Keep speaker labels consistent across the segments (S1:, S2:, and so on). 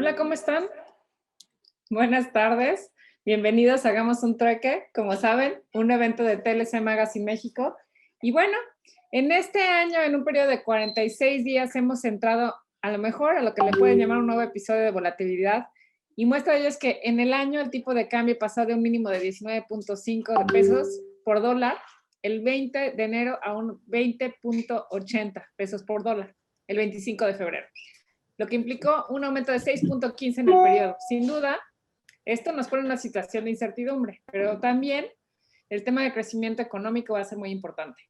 S1: Hola, ¿cómo están? Buenas tardes. Bienvenidos a Hagamos un Trueque. Como saben, un evento de TLC Magazine México. Y bueno, en este año, en un periodo de 46 días, hemos entrado a lo mejor a lo que le pueden llamar un nuevo episodio de volatilidad. Y muestra de ello es que en el año el tipo de cambio pasó de un mínimo de 19.5 de pesos por dólar el 20 de enero a un 20.80 pesos por dólar el 25 de febrero, lo que implicó un aumento de 6.15 en el periodo. Sin duda, esto nos pone en una situación de incertidumbre, pero también el tema de crecimiento económico va a ser muy importante.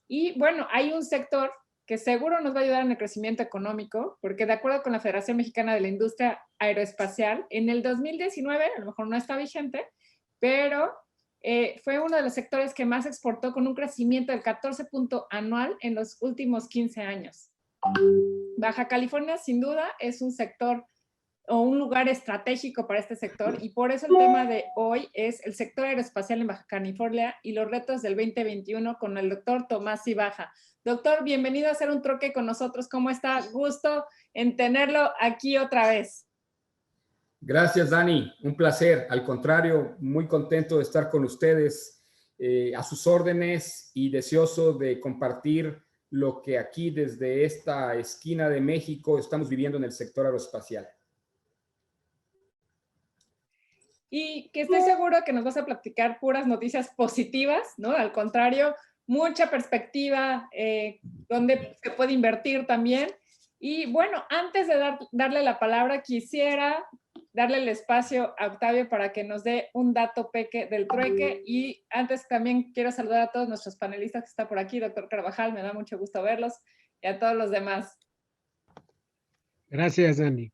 S1: Y bueno, hay un sector que seguro nos va a ayudar en el crecimiento económico, porque de acuerdo con la Federación Mexicana de la Industria Aeroespacial, en el 2019, a lo mejor no está vigente, pero fue uno de los sectores que más exportó con un crecimiento del 14 punto anual en los últimos 15 años. Baja California, sin duda, es un sector o un lugar estratégico para este sector, y por eso el tema de hoy es el sector aeroespacial en Baja California y los retos del 2021 con el doctor Tomás Cibaja. Doctor, bienvenido a hacer un troque con nosotros. ¿Cómo está? Gusto en tenerlo aquí otra vez.
S2: Gracias, Dani. Un placer. Al contrario, muy contento de estar con ustedes, a sus órdenes, y deseoso de compartir lo que aquí desde esta esquina de México estamos viviendo en el sector aeroespacial.
S1: Y que estoy seguro que nos vas a platicar puras noticias positivas, ¿no? Al contrario, mucha perspectiva, donde se puede invertir también. Y bueno, antes de darle la palabra, quisiera darle el espacio a Octavio para que nos dé un dato peque del trueque. Y antes también quiero saludar a todos nuestros panelistas que están por aquí. Doctor Carvajal, me da mucho gusto verlos, y a todos los demás.
S3: Gracias, Dani.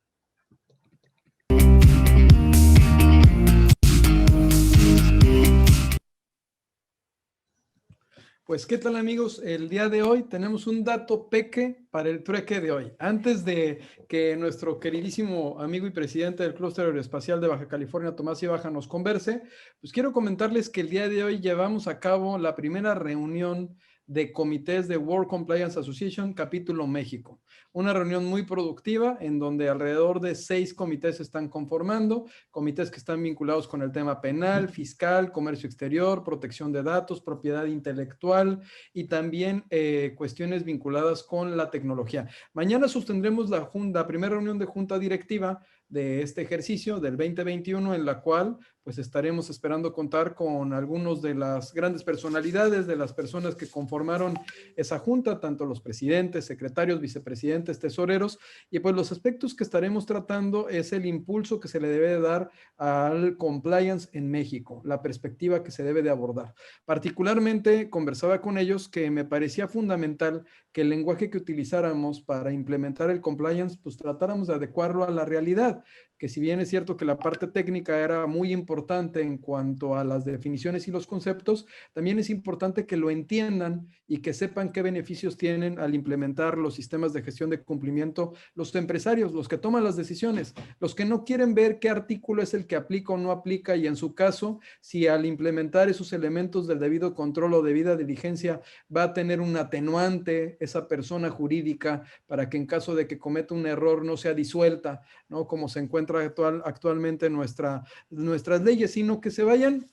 S3: Pues, ¿qué tal, amigos? El día de hoy tenemos un dato peque para el trueque de hoy. Antes de que nuestro queridísimo amigo y presidente del Clúster Aeroespacial de Baja California, Tomás Cibaja, nos converse, pues quiero comentarles que el día de hoy llevamos a cabo la primera reunión de comités de World Compliance Association, capítulo México. Una reunión muy productiva en donde alrededor de 6 comités se están conformando, comités que están vinculados con el tema penal, fiscal, comercio exterior, protección de datos, propiedad intelectual y también cuestiones vinculadas con la tecnología. Mañana sostendremos la primera reunión de junta directiva de este ejercicio del 2021, en la cual pues estaremos esperando contar con algunos de las grandes personalidades, de las personas que conformaron esa junta, tanto los presidentes, secretarios, vicepresidentes, tesoreros, y pues los aspectos que estaremos tratando es el impulso que se le debe dar al compliance en México, la perspectiva que se debe de abordar. Particularmente conversaba con ellos que me parecía fundamental que el lenguaje que utilizáramos para implementar el compliance, pues tratáramos de adecuarlo a la realidad, que si bien es cierto que la parte técnica era muy importante en cuanto a las definiciones y los conceptos, también es importante que lo entiendan y que sepan qué beneficios tienen al implementar los sistemas de gestión de cumplimiento los empresarios, los que toman las decisiones, los que no quieren ver qué artículo es el que aplica o no aplica, y en su caso, si al implementar esos elementos del debido control o debida diligencia va a tener un atenuante esa persona jurídica para que en caso de que cometa un error no sea disuelta, ¿no? Como se encuentra actualmente nuestras leyes, sino que se vayan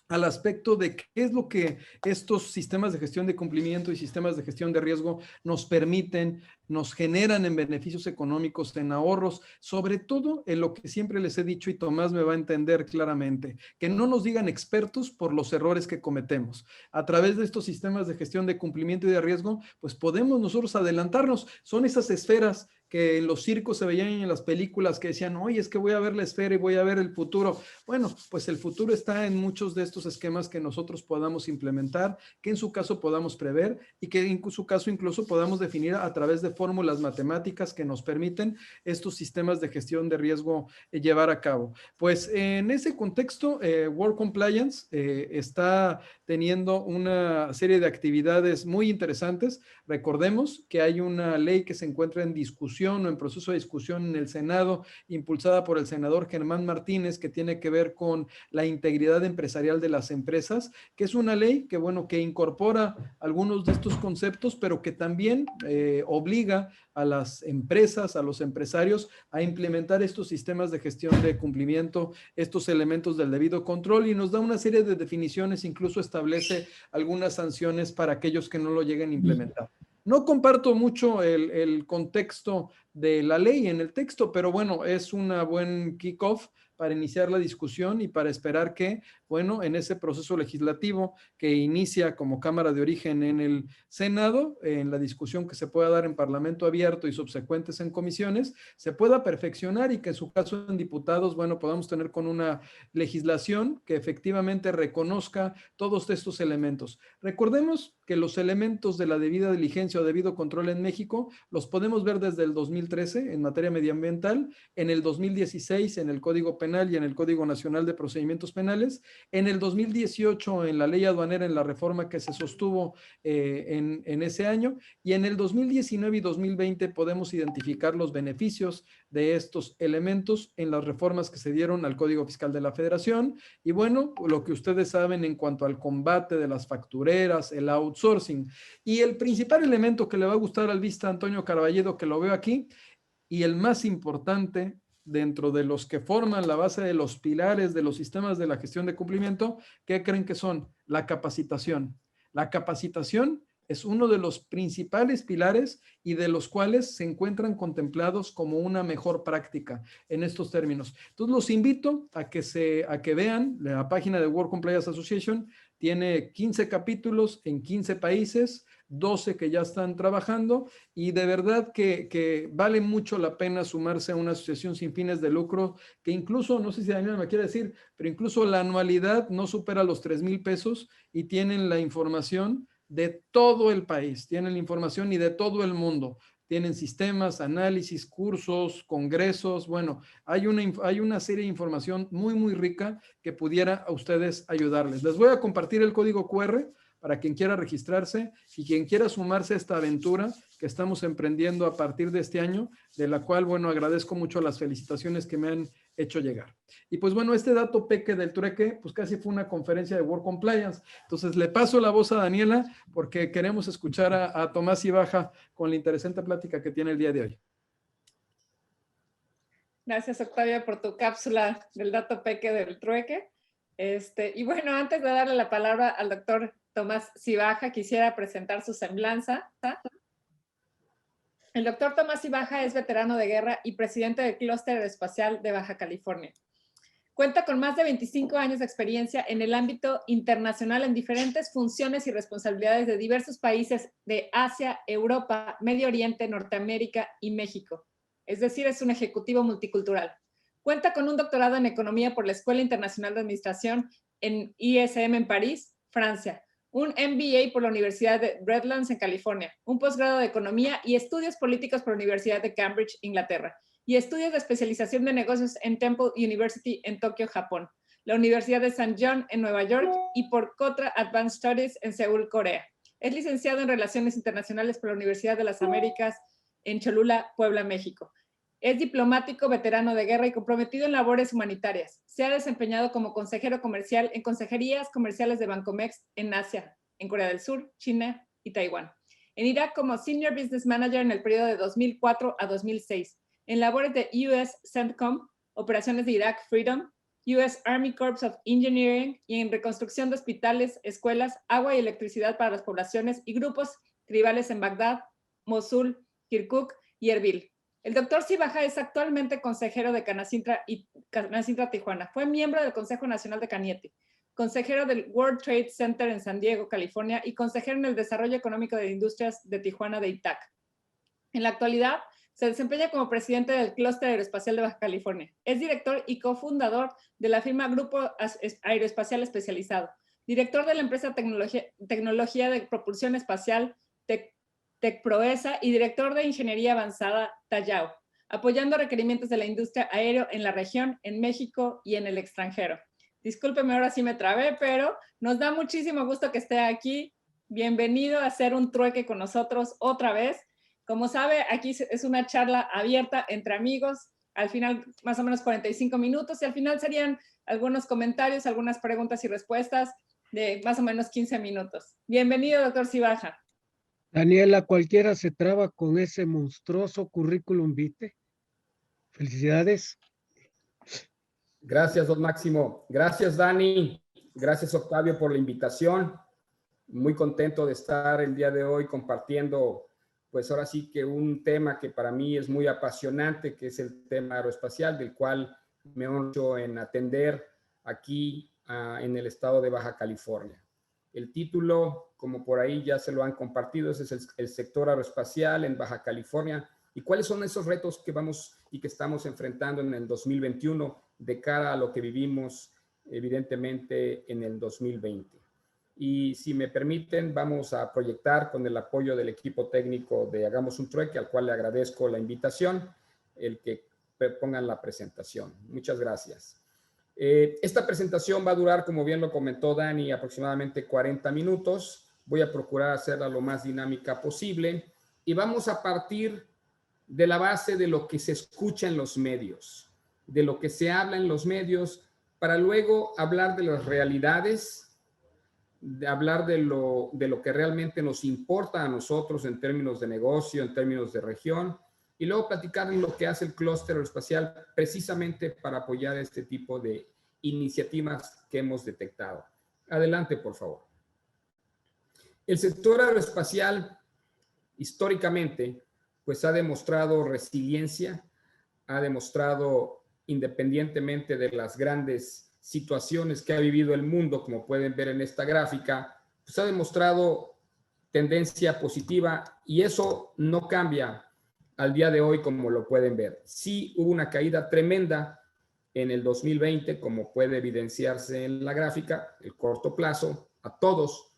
S3: al aspecto de qué es lo que estos sistemas de gestión de cumplimiento y sistemas de gestión de riesgo nos permiten, nos generan en beneficios económicos, en ahorros, sobre todo en lo que siempre les he dicho, y Tomás me va a entender claramente, que no nos digan expertos por los errores que cometemos. A través de estos sistemas de gestión de cumplimiento y de riesgo, pues podemos nosotros adelantarnos. Son esas esferas que en los circos se veían en las películas que decían, oye, es que voy a ver la esfera y voy a ver el futuro. Bueno, pues el futuro está en muchos de estos esquemas que nosotros podamos implementar, que en su caso podamos prever y que en su caso incluso podamos definir a través de fórmulas matemáticas que nos permiten estos sistemas de gestión de riesgo llevar a cabo. Pues en ese contexto, World Compliance está teniendo una serie de actividades muy interesantes. Recordemos que hay una ley que se encuentra en discusión discusión o en proceso de discusión en el Senado, impulsada por el senador Germán Martínez, que tiene que ver con la integridad empresarial de las empresas, que es una ley que, bueno, que incorpora algunos de estos conceptos, pero que también obliga a las empresas, a los empresarios, a implementar estos sistemas de gestión de cumplimiento, estos elementos del debido control, y nos da una serie de definiciones, incluso establece algunas sanciones para aquellos que no lo lleguen a implementar. No comparto mucho el contexto de la ley en el texto, pero bueno, es una buen kickoff para iniciar la discusión y para esperar que, bueno, en ese proceso legislativo que inicia como Cámara de Origen en el Senado, en la discusión que se pueda dar en Parlamento abierto y subsecuentes en comisiones, se pueda perfeccionar y que en su caso en diputados, bueno, podamos tener con una legislación que efectivamente reconozca todos estos elementos. Recordemos que los elementos de la debida diligencia o debido control en México los podemos ver desde el 2013 en materia medioambiental, en el 2016 en el Código Penal y en el Código Nacional de Procedimientos Penales, en el 2018 en la ley aduanera, en la reforma que se sostuvo en ese año, y en el 2019 y 2020 podemos identificar los beneficios de estos elementos en las reformas que se dieron al Código Fiscal de la Federación. Y bueno, lo que ustedes saben en cuanto al combate de las factureras, el outsourcing, y el principal elemento que le va a gustar al vista Antonio Carballedo, que lo veo aquí, y el más importante dentro de los que forman la base de los pilares de los sistemas de la gestión de cumplimiento, ¿qué creen que son? La capacitación. La capacitación es uno de los principales pilares y de los cuales se encuentran contemplados como una mejor práctica en estos términos. Entonces los invito a que vean la página de World Compliance Association. Tiene 15 capítulos en 15 países, 12 que ya están trabajando, y de verdad que vale mucho la pena sumarse a una asociación sin fines de lucro que incluso, no sé si Daniel me quiere decir, pero incluso la anualidad no supera los 3,000 pesos y tienen la información de todo el país, tienen la información y de todo el mundo. Tienen sistemas, análisis, cursos, congresos. Bueno, hay una serie de información muy, muy rica que pudiera a ustedes ayudarles. Les voy a compartir el código QR para quien quiera registrarse y quien quiera sumarse a esta aventura que estamos emprendiendo a partir de este año, de la cual, bueno, agradezco mucho las felicitaciones que me han hecho llegar. Y pues bueno, este dato peque del trueque, pues casi fue una conferencia de World Compliance. Entonces le paso la voz a Daniela porque queremos escuchar a Tomás Ibaja con la interesante plática que tiene el día de hoy.
S1: Gracias, Octavio, por tu cápsula del dato peque del trueque. Y bueno, antes de darle la palabra al doctor Tomás Ibaja, quisiera presentar su semblanza. El doctor Tomás Ibaja es veterano de guerra y presidente del Clúster Aeroespacial de Baja California. Cuenta con más de 25 años de experiencia en el ámbito internacional en diferentes funciones y responsabilidades de diversos países de Asia, Europa, Medio Oriente, Norteamérica y México. Es decir, es un ejecutivo multicultural. Cuenta con un doctorado en Economía por la Escuela Internacional de Administración en ISM en París, Francia, un MBA por la Universidad de Redlands en California, un posgrado de Economía y Estudios Políticos por la Universidad de Cambridge, Inglaterra, y estudios de especialización de negocios en Temple University en Tokio, Japón, la Universidad de St. John en Nueva York y por Kotra Advanced Studies en Seúl, Corea. Es licenciado en Relaciones Internacionales por la Universidad de las Américas en Cholula, Puebla, México. Es diplomático, veterano de guerra y comprometido en labores humanitarias. Se ha desempeñado como consejero comercial en consejerías comerciales de Bancomex en Asia, en Corea del Sur, China y Taiwán. En Irak como Senior Business Manager en el periodo de 2004 a 2006. En labores de US CENTCOM, operaciones de Iraq Freedom, US Army Corps of Engineering y en reconstrucción de hospitales, escuelas, agua y electricidad para las poblaciones y grupos tribales en Bagdad, Mosul, Kirkuk y Erbil. El doctor Ibaja es actualmente consejero de Canacintra y Canacintra Tijuana. Fue miembro del Consejo Nacional de Cañete, consejero del World Trade Center en San Diego, California, y consejero en el Desarrollo Económico de Industrias de Tijuana de ITAC. En la actualidad, se desempeña como presidente del Clúster Aeroespacial de Baja California. Es director y cofundador de la firma Grupo Aeroespacial Especializado, director de la empresa Tecnología de Propulsión Espacial Tecproesa y director de Ingeniería Avanzada Tallao, apoyando requerimientos de la industria aérea en la región, en México y en el extranjero. Discúlpeme, ahora sí me trabé, pero nos da muchísimo gusto que esté aquí. Bienvenido a hacer un trueque con nosotros otra vez. Como sabe, aquí es una charla abierta entre amigos, al final más o menos 45 minutos y al final serían algunos comentarios, algunas preguntas y respuestas de más o menos 15 minutos. Bienvenido, doctor Cibaja.
S4: Daniela, cualquiera se traba con ese monstruoso currículum vitae. Felicidades.
S2: Gracias, don Máximo. Gracias, Dani. Gracias, Octavio, por la invitación. Muy contento de estar el día de hoy compartiendo, pues ahora sí que un tema que para mí es muy apasionante, que es el tema aeroespacial, del cual me honro en atender aquí en el estado de Baja California. El título, como por ahí ya se lo han compartido, es el sector aeroespacial en Baja California. ¿Y cuáles son esos retos que vamos y que estamos enfrentando en el 2021 de cara a lo que vivimos evidentemente en el 2020? Y si me permiten, vamos a proyectar con el apoyo del equipo técnico de Hagamos un Trueque, al cual le agradezco la invitación, el que pongan la presentación. Muchas gracias. Esta presentación va a durar, como bien lo comentó Dani, aproximadamente 40 minutos. Voy a procurar hacerla lo más dinámica posible y vamos a partir de la base de lo que se escucha en los medios, de lo que se habla en los medios, para luego hablar de las realidades, de hablar de lo que realmente nos importa a nosotros en términos de negocio, en términos de región, y luego platicar de lo que hace el clúster aeroespacial precisamente para apoyar este tipo de iniciativas que hemos detectado. Adelante, por favor. El sector aeroespacial, históricamente, pues ha demostrado resiliencia, ha demostrado, independientemente de las grandes situaciones que ha vivido el mundo, como pueden ver en esta gráfica, pues ha demostrado tendencia positiva y eso no cambia al día de hoy, como lo pueden ver. Sí hubo una caída tremenda en el 2020, como puede evidenciarse en la gráfica, el corto plazo, a todos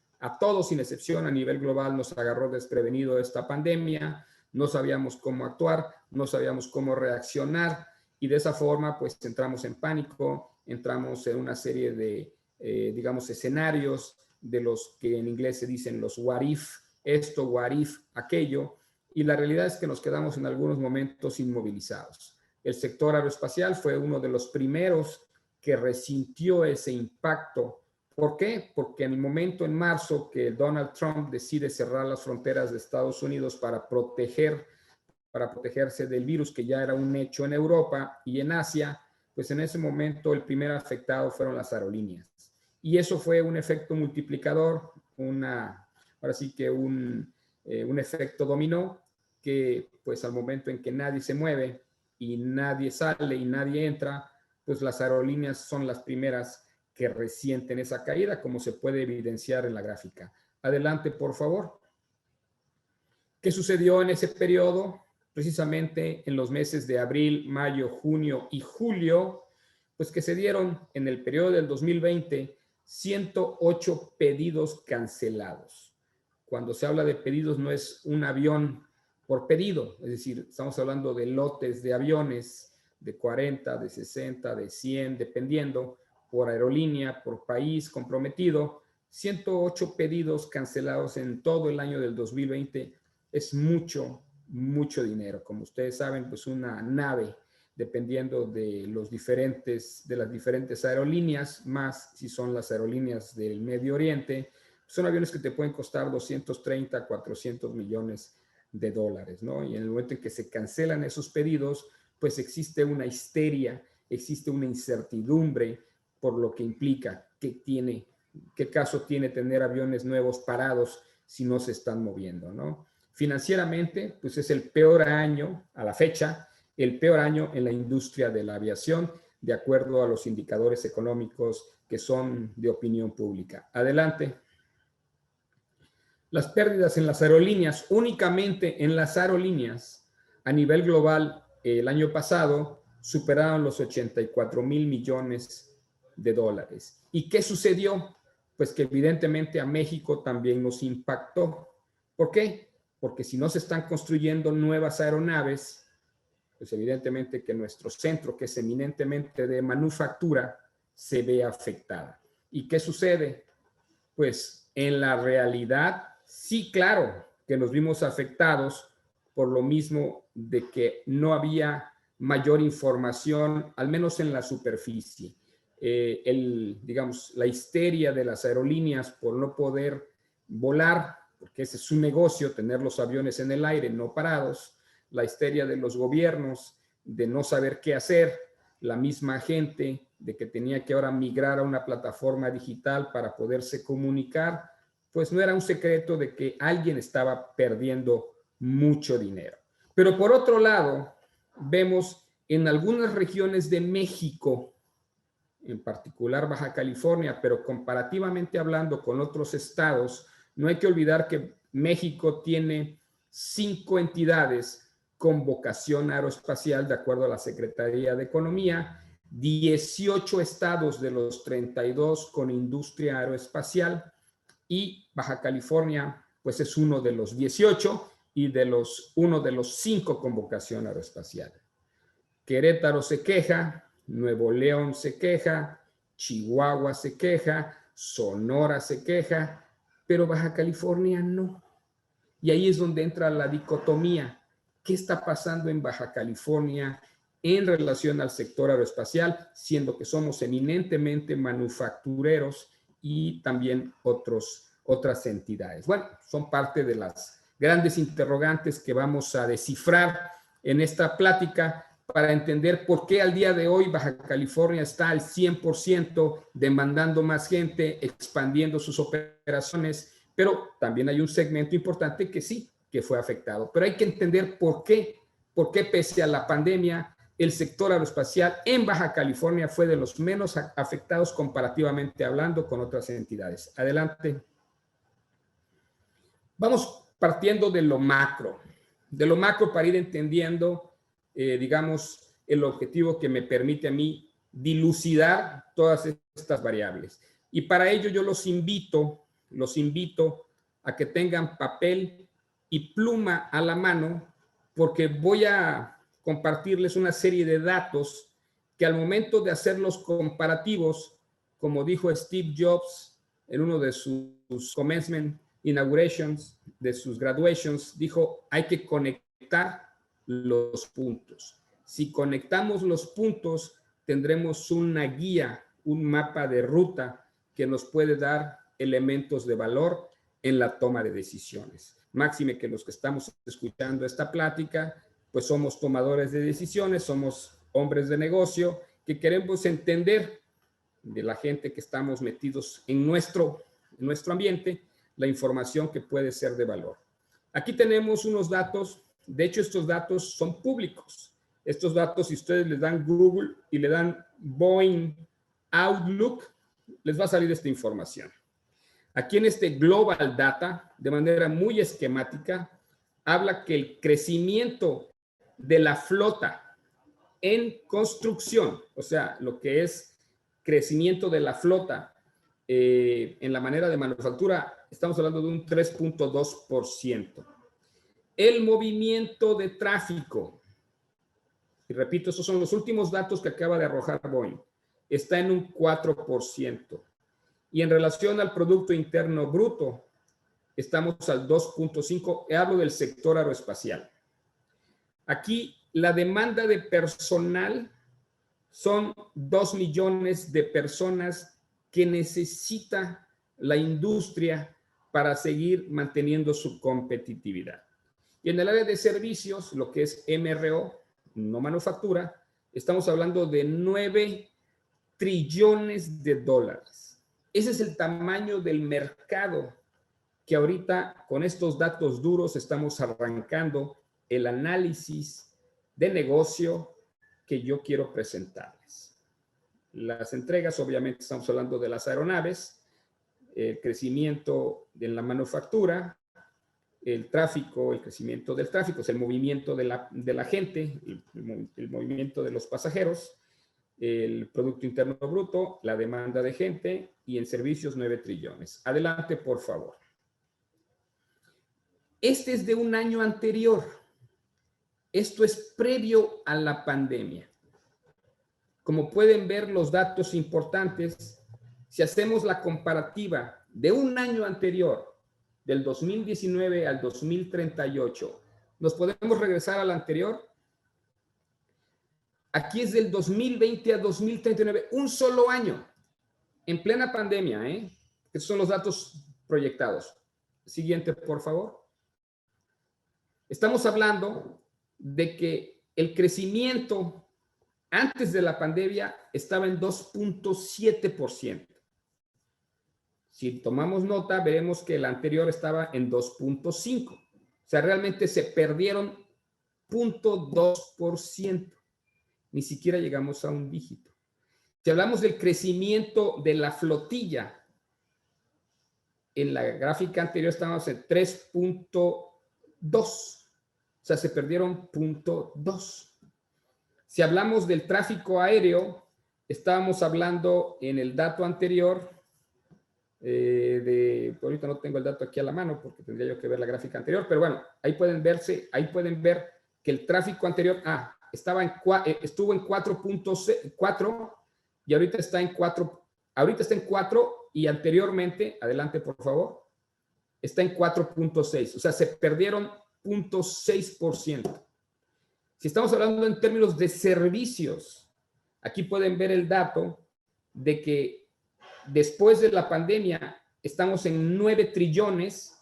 S2: sin excepción a nivel global nos agarró desprevenido esta pandemia, no sabíamos cómo actuar, no sabíamos cómo reaccionar y de esa forma pues entramos en pánico, entramos en una serie de, digamos, escenarios de los que en inglés se dicen los what if, esto, what if, aquello, y la realidad es que nos quedamos en algunos momentos inmovilizados. El sector aeroespacial fue uno de los primeros que resintió ese impacto. ¿Por qué? Porque en el momento en marzo que Donald Trump decide cerrar las fronteras de Estados Unidos para protegerse del virus que ya era un hecho en Europa y en Asia, pues en ese momento el primer afectado fueron las aerolíneas. Y eso fue un efecto multiplicador, ahora sí que un efecto dominó, que pues al momento en que nadie se mueve y nadie sale y nadie entra, pues las aerolíneas son las primeras que resienten esa caída, como se puede evidenciar en la gráfica. Adelante, por favor. ¿Qué sucedió en ese periodo? Precisamente en los meses de abril, mayo, junio y julio, pues que se dieron en el periodo del 2020 108 pedidos cancelados. Cuando se habla de pedidos no es un avión por pedido, es decir, estamos hablando de lotes de aviones de 40, de 60, de 100, dependiendo, por aerolínea, por país comprometido. 108 pedidos cancelados en todo el año del 2020 es mucho, mucho dinero. Como ustedes saben, pues una nave, dependiendo de las diferentes aerolíneas, más si son las aerolíneas del Medio Oriente, son aviones que te pueden costar 230, 400 millones de dólares, ¿no? Y en el momento en que se cancelan esos pedidos, pues existe una histeria, existe una incertidumbre por lo que implica qué caso tiene tener aviones nuevos parados si no se están moviendo, ¿no? Financieramente, pues es el peor año a la fecha, el peor año en la industria de la aviación, de acuerdo a los indicadores económicos que son de opinión pública. Adelante. Las pérdidas en las aerolíneas, únicamente en las aerolíneas, a nivel global, el año pasado superaron los 84,000 millones de dólares. ¿Y qué sucedió? Pues que evidentemente a México también nos impactó. ¿Por qué? Porque si no se están construyendo nuevas aeronaves, pues evidentemente que nuestro centro, que es eminentemente de manufactura, se ve afectada. ¿Y qué sucede? Pues en la realidad, sí, claro, que nos vimos afectados por lo mismo de que no había mayor información, al menos en la superficie. Digamos, la histeria de las aerolíneas por no poder volar, porque ese es su negocio, tener los aviones en el aire, no parados, la histeria de los gobiernos, de no saber qué hacer, la misma gente de que tenía que ahora migrar a una plataforma digital para poderse comunicar, pues no era un secreto de que alguien estaba perdiendo mucho dinero. Pero por otro lado, vemos en algunas regiones de México, en particular Baja California, pero comparativamente hablando con otros estados, no hay que olvidar que México tiene 5 entidades con vocación aeroespacial, de acuerdo a la Secretaría de Economía, 18 estados de los 32 con industria aeroespacial, y Baja California, pues es uno de los 18 y uno de los 5 con vocación aeroespacial. Querétaro se queja, Nuevo León se queja, Chihuahua se queja, Sonora se queja, pero Baja California no. Y ahí es donde entra la dicotomía. ¿Qué está pasando en Baja California en relación al sector aeroespacial, siendo que somos eminentemente manufactureros y también otras entidades? Bueno, son parte de las grandes interrogantes que vamos a descifrar en esta plática para entender por qué al día de hoy Baja California está al 100% demandando más gente, expandiendo sus operaciones, pero también hay un segmento importante que sí, que fue afectado. Pero hay que entender por qué pese a la pandemia, el sector aeroespacial en Baja California fue de los menos afectados comparativamente hablando con otras entidades. Adelante. Vamos partiendo de lo macro para ir entendiendo, digamos, el objetivo que me permite a mí dilucidar todas estas variables. Y para ello yo los invito a que tengan papel y pluma a la mano, porque voy a compartirles una serie de datos que al momento de hacer los comparativos, como dijo Steve Jobs en uno de sus commencement inaugurations, de sus graduations, dijo, hay que conectar los puntos. Si conectamos los puntos, tendremos una guía, un mapa de ruta que nos puede dar elementos de valor en la toma de decisiones. Máxime que los que estamos escuchando esta plática, pues somos tomadores de decisiones, somos hombres de negocio que queremos entender de la gente que estamos metidos en nuestro ambiente, la información que puede ser de valor. Aquí tenemos unos datos, de hecho estos datos son públicos. Estos datos, si ustedes les dan Google y le dan Boeing Outlook, les va a salir esta información. Aquí en este Global Data, de manera muy esquemática, habla que el crecimiento de la flota en construcción, o sea, lo que es crecimiento de la flota en la manera de manufactura, estamos hablando de un 3.2%. El movimiento de tráfico, y repito, esos son los últimos datos que acaba de arrojar Boeing, está en un 4%. Y en relación al Producto Interno Bruto, estamos al 2.5%, hablo del sector aeroespacial. Aquí la demanda de personal son 2 millones de personas que necesita la industria para seguir manteniendo su competitividad. Y en el área de servicios, lo que es MRO, no manufactura, estamos hablando de 9 trillones de dólares. Ese es el tamaño del mercado que ahorita con estos datos duros estamos arrancando el análisis de negocio que yo quiero presentarles. Las entregas, obviamente estamos hablando de las aeronaves, el crecimiento en la manufactura, el tráfico, el crecimiento del tráfico, es el movimiento de la gente, el movimiento de los pasajeros, el Producto Interno Bruto, la demanda de gente y en servicios 9 trillones. Adelante, por favor. Este es de un año anterior. Esto es previo a la pandemia. Como pueden ver los datos importantes, si hacemos la comparativa de un año anterior, del 2019 al 2038, ¿Nos podemos regresar al anterior? Aquí es del 2020 a 2039, un solo año, en plena pandemia, ¿eh? Estos son los datos proyectados. Siguiente, por favor. Estamos hablando de que el crecimiento antes de la pandemia estaba en 2.7%. Si tomamos nota, veremos que el anterior estaba en 2.5%. O sea, realmente se perdieron 0.2%. Ni siquiera llegamos a un dígito. Si hablamos del crecimiento de la flotilla, en la gráfica anterior estábamos en 3.2. O sea, se perdieron 0.2. Si hablamos del tráfico aéreo, estábamos hablando en el dato anterior ahorita no tengo el dato aquí a la mano porque tendría yo que ver la gráfica anterior, pero bueno, ahí pueden ver que el tráfico anterior estuvo en 4.4 y ahorita está en 4 y anteriormente, adelante por favor, está en 4.6, o sea, se perdieron 0.6%. Si estamos hablando en términos de servicios, aquí pueden ver el dato de que después de la pandemia estamos en 9 trillones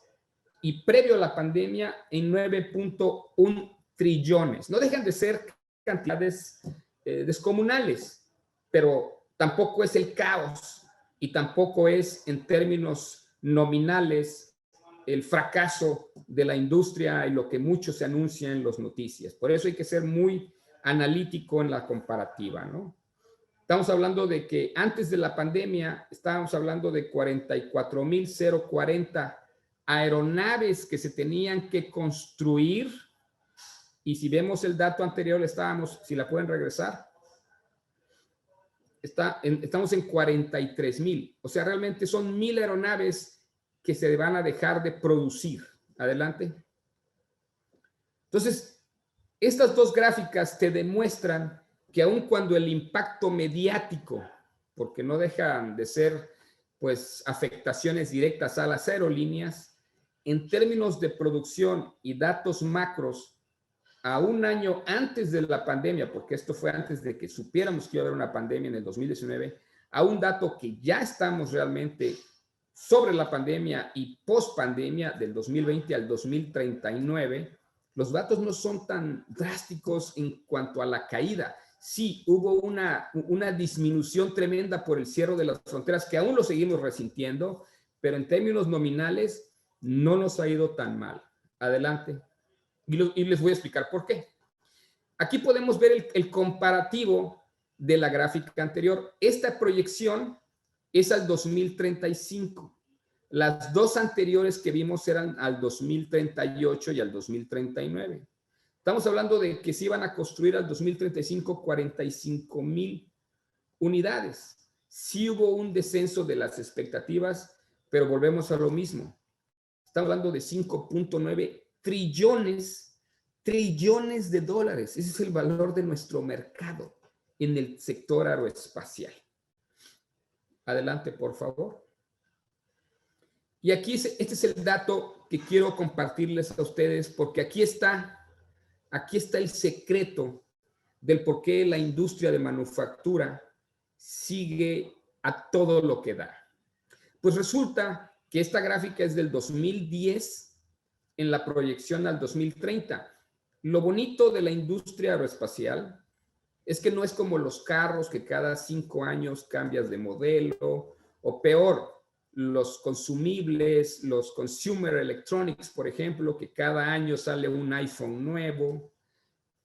S2: y previo a la pandemia en 9.1 trillones. No dejan de ser cantidades descomunales, pero tampoco es el caos y tampoco es en términos nominales el fracaso de la industria y lo que mucho se anuncia en las noticias. Por eso hay que ser muy analítico en la comparativa, ¿no? Estamos hablando de que antes de la pandemia estábamos hablando de 44,040 aeronaves que se tenían que construir. Y si vemos el dato anterior, si la pueden regresar, estamos en 43,000. O sea, realmente son 1,000 aeronaves que se van a dejar de producir. Adelante. Entonces, estas dos gráficas te demuestran que aun cuando el impacto mediático, porque no dejan de ser pues afectaciones directas a las aerolíneas, en términos de producción y datos macros, a un año antes de la pandemia, porque esto fue antes de que supiéramos que iba a haber una pandemia en el 2019, a un dato que ya estamos realmente sobre la pandemia y post pandemia del 2020 al 2039, los datos no son tan drásticos en cuanto a la caída. Sí, hubo una disminución tremenda por el cierre de las fronteras, que aún lo seguimos resintiendo, pero en términos nominales no nos ha ido tan mal. Adelante. Y les voy a explicar por qué. Aquí podemos ver el comparativo de la gráfica anterior. Esta proyección es al 2035. Las dos anteriores que vimos eran al 2038 y al 2039. Estamos hablando de que se iban a construir al 2035 45,000 unidades. Sí hubo un descenso de las expectativas, pero volvemos a lo mismo. Estamos hablando de 5.9 trillones de dólares. Ese es el valor de nuestro mercado en el sector aeroespacial. Adelante, por favor. Y aquí este es el dato que quiero compartirles a ustedes, porque aquí está el secreto del por qué la industria de manufactura sigue a todo lo que da. Pues resulta que esta gráfica es del 2010 en la proyección al 2030. Lo bonito de la industria aeroespacial es que no es como los carros que cada 5 años cambias de modelo, o peor, los consumibles, los consumer electronics, por ejemplo, que cada año sale un iPhone nuevo.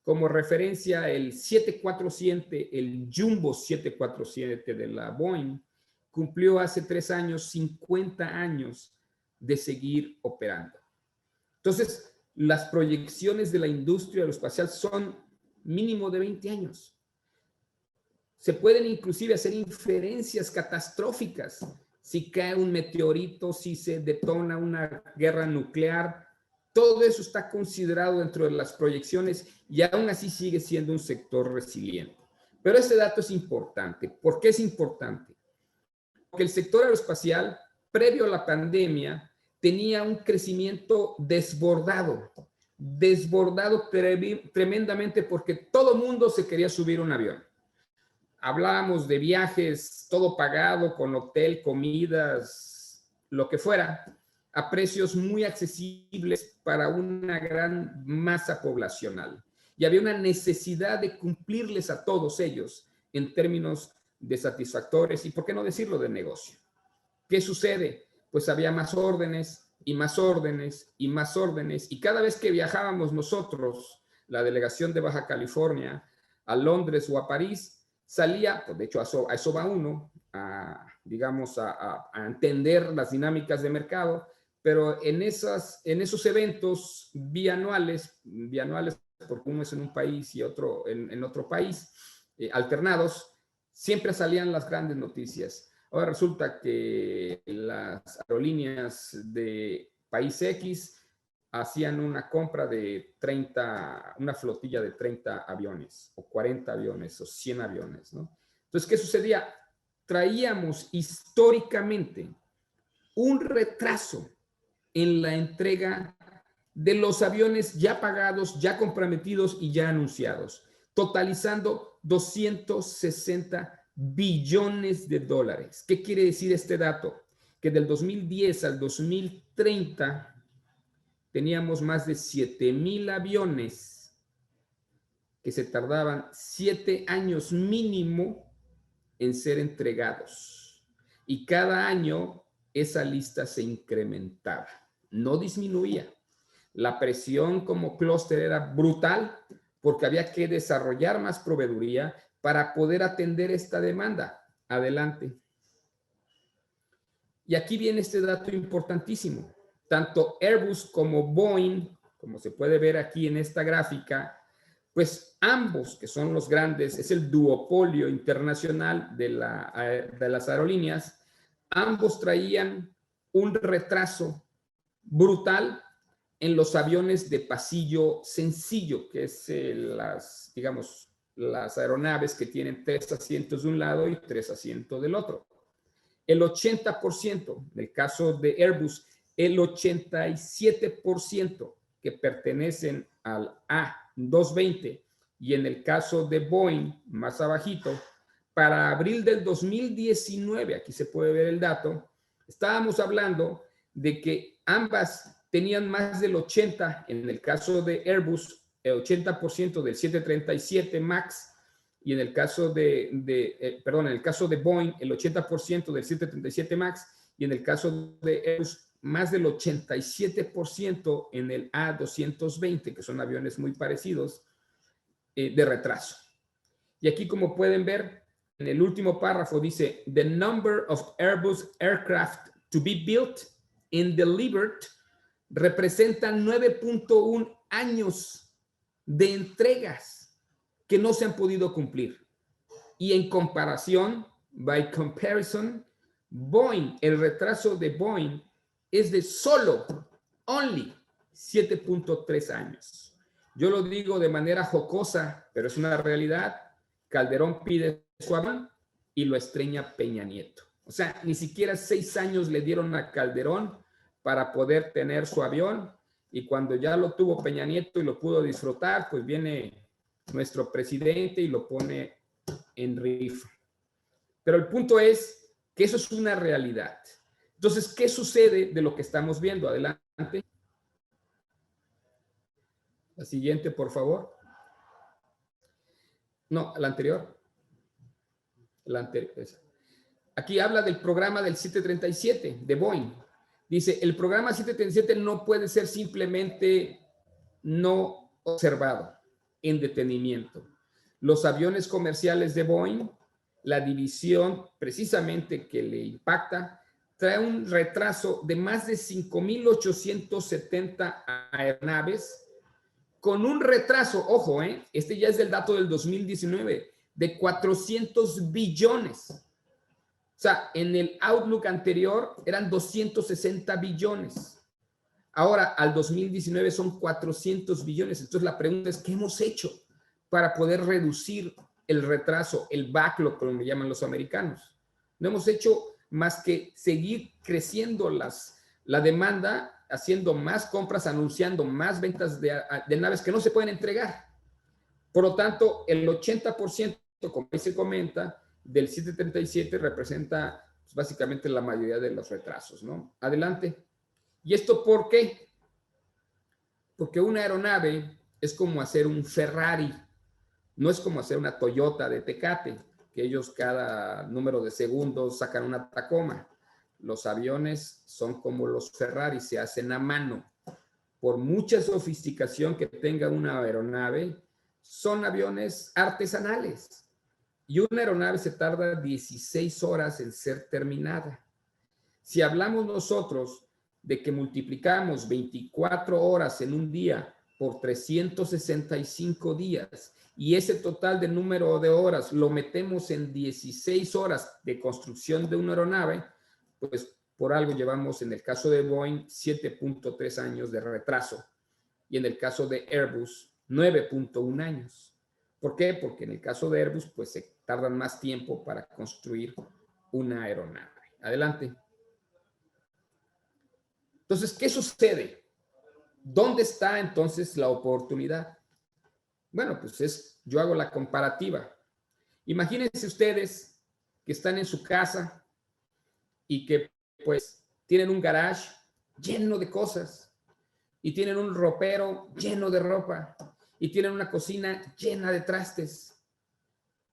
S2: Como referencia, el 747, el Jumbo 747 de la Boeing, cumplió hace 3 años 50 años de seguir operando. Entonces, las proyecciones de la industria aeroespacial son mínimo de 20 años. Se pueden inclusive hacer inferencias catastróficas. Si cae un meteorito, si se detona una guerra nuclear, todo eso está considerado dentro de las proyecciones y aún así sigue siendo un sector resiliente. Pero este dato es importante. ¿Por qué es importante? Porque el sector aeroespacial, previo a la pandemia, tenía un crecimiento desbordado. desbordado tremendamente porque todo mundo se quería subir un avión. Hablábamos de viajes, todo pagado, con hotel, comidas, lo que fuera, a precios muy accesibles para una gran masa poblacional. Y había una necesidad de cumplirles a todos ellos en términos de satisfactores y, por qué no decirlo, de negocio. ¿Qué sucede? Pues había más órdenes y más órdenes y más órdenes. Y cada vez que viajábamos nosotros, la delegación de Baja California, a Londres o a París, salía, pues de hecho a eso va uno, digamos, a entender las dinámicas de mercado, pero en esos eventos bianuales porque uno es en un país y otro en otro país, alternados, siempre salían las grandes noticias. Ahora resulta que las aerolíneas de país X hacían una compra de 30, una flotilla de 30 aviones, o 40 aviones, o 100 aviones, ¿no? Entonces, ¿qué sucedía? Traíamos históricamente un retraso en la entrega de los aviones ya pagados, ya comprometidos y ya anunciados, totalizando 260 billones de dólares. ¿Qué quiere decir este dato? Que del 2010 al 2030 teníamos más de 7,000 aviones que se tardaban 7 años mínimo en ser entregados. Y cada año esa lista se incrementaba, no disminuía. La presión como clúster era brutal porque había que desarrollar más proveeduría para poder atender esta demanda. Adelante. Y aquí viene este dato importantísimo. Tanto Airbus como Boeing, como se puede ver aquí en esta gráfica, pues ambos, que son los grandes, es el duopolio internacional de las aerolíneas, ambos traían un retraso brutal en los aviones de pasillo sencillo, que es digamos, las aeronaves que tienen 3 asientos de un lado y 3 asientos del otro. El 80%, en el caso de Airbus, el 87% que pertenecen al A220, y en el caso de Boeing, más abajito, para abril del 2019, aquí se puede ver el dato, estábamos hablando de que ambas tenían más del 80%, en el caso de Airbus, el 80% del 737 MAX, y en el caso en el caso de Boeing, el 80% del 737 MAX, y en el caso de Airbus, más del 87% en el A220, que son aviones muy parecidos, de retraso. Y aquí, como pueden ver, en el último párrafo dice, the number of Airbus aircraft to be built and delivered representa 9.1 años de entregas que no se han podido cumplir. Y en comparación, by comparison, Boeing, el retraso de Boeing es de only 7.3 años. Yo lo digo de manera jocosa, pero es una realidad. Calderón pide su avión y lo estrella Peña Nieto. O sea, ni siquiera 6 años le dieron a Calderón para poder tener su avión, y cuando ya lo tuvo Peña Nieto y lo pudo disfrutar, pues viene nuestro presidente y lo pone en rifa. Pero el punto es que eso es una realidad. Entonces, ¿qué sucede de lo que estamos viendo? Adelante. La siguiente, por favor. No, la anterior. La anterior. Esa. Aquí habla del programa del 737 de Boeing. Dice, el programa 737 no puede ser simplemente no observado, en detenimiento. Los aviones comerciales de Boeing, la división precisamente que le impacta, trae un retraso de más de 5,870 aeronaves, con un retraso, ojo, este ya es del dato del 2019, de 400 billones. O sea, en el Outlook anterior eran 260 billones. Ahora, al 2019 son 400 billones. Entonces, la pregunta es, ¿qué hemos hecho para poder reducir el retraso, el backlog, como le llaman los americanos? No hemos hecho más que seguir creciendo la demanda haciendo más compras, anunciando más ventas de naves que no se pueden entregar. Por lo tanto, el 80%, como ahí se comenta, del 737 representa pues, básicamente la mayoría de los retrasos, ¿no? Adelante. ¿Y esto por qué? Porque una aeronave es como hacer un Ferrari, no es como hacer una Toyota de Tecate, que ellos cada número de segundos sacan una Tacoma. Los aviones son como los Ferrari, se hacen a mano. Por mucha sofisticación que tenga una aeronave, son aviones artesanales. Y una aeronave se tarda 16 horas en ser terminada. Si hablamos nosotros de que multiplicamos 24 horas en un día por 365 días y ese total de número de horas lo metemos en 16 horas de construcción de una aeronave, pues por algo llevamos en el caso de Boeing 7.3 años de retraso y en el caso de Airbus 9.1 años. ¿Por qué? Porque en el caso de Airbus pues se tardan más tiempo para construir una aeronave. Adelante. Entonces, ¿qué sucede? ¿Dónde está entonces la oportunidad? Bueno, pues yo hago la comparativa. Imagínense ustedes que están en su casa y que pues tienen un garage lleno de cosas y tienen un ropero lleno de ropa y tienen una cocina llena de trastes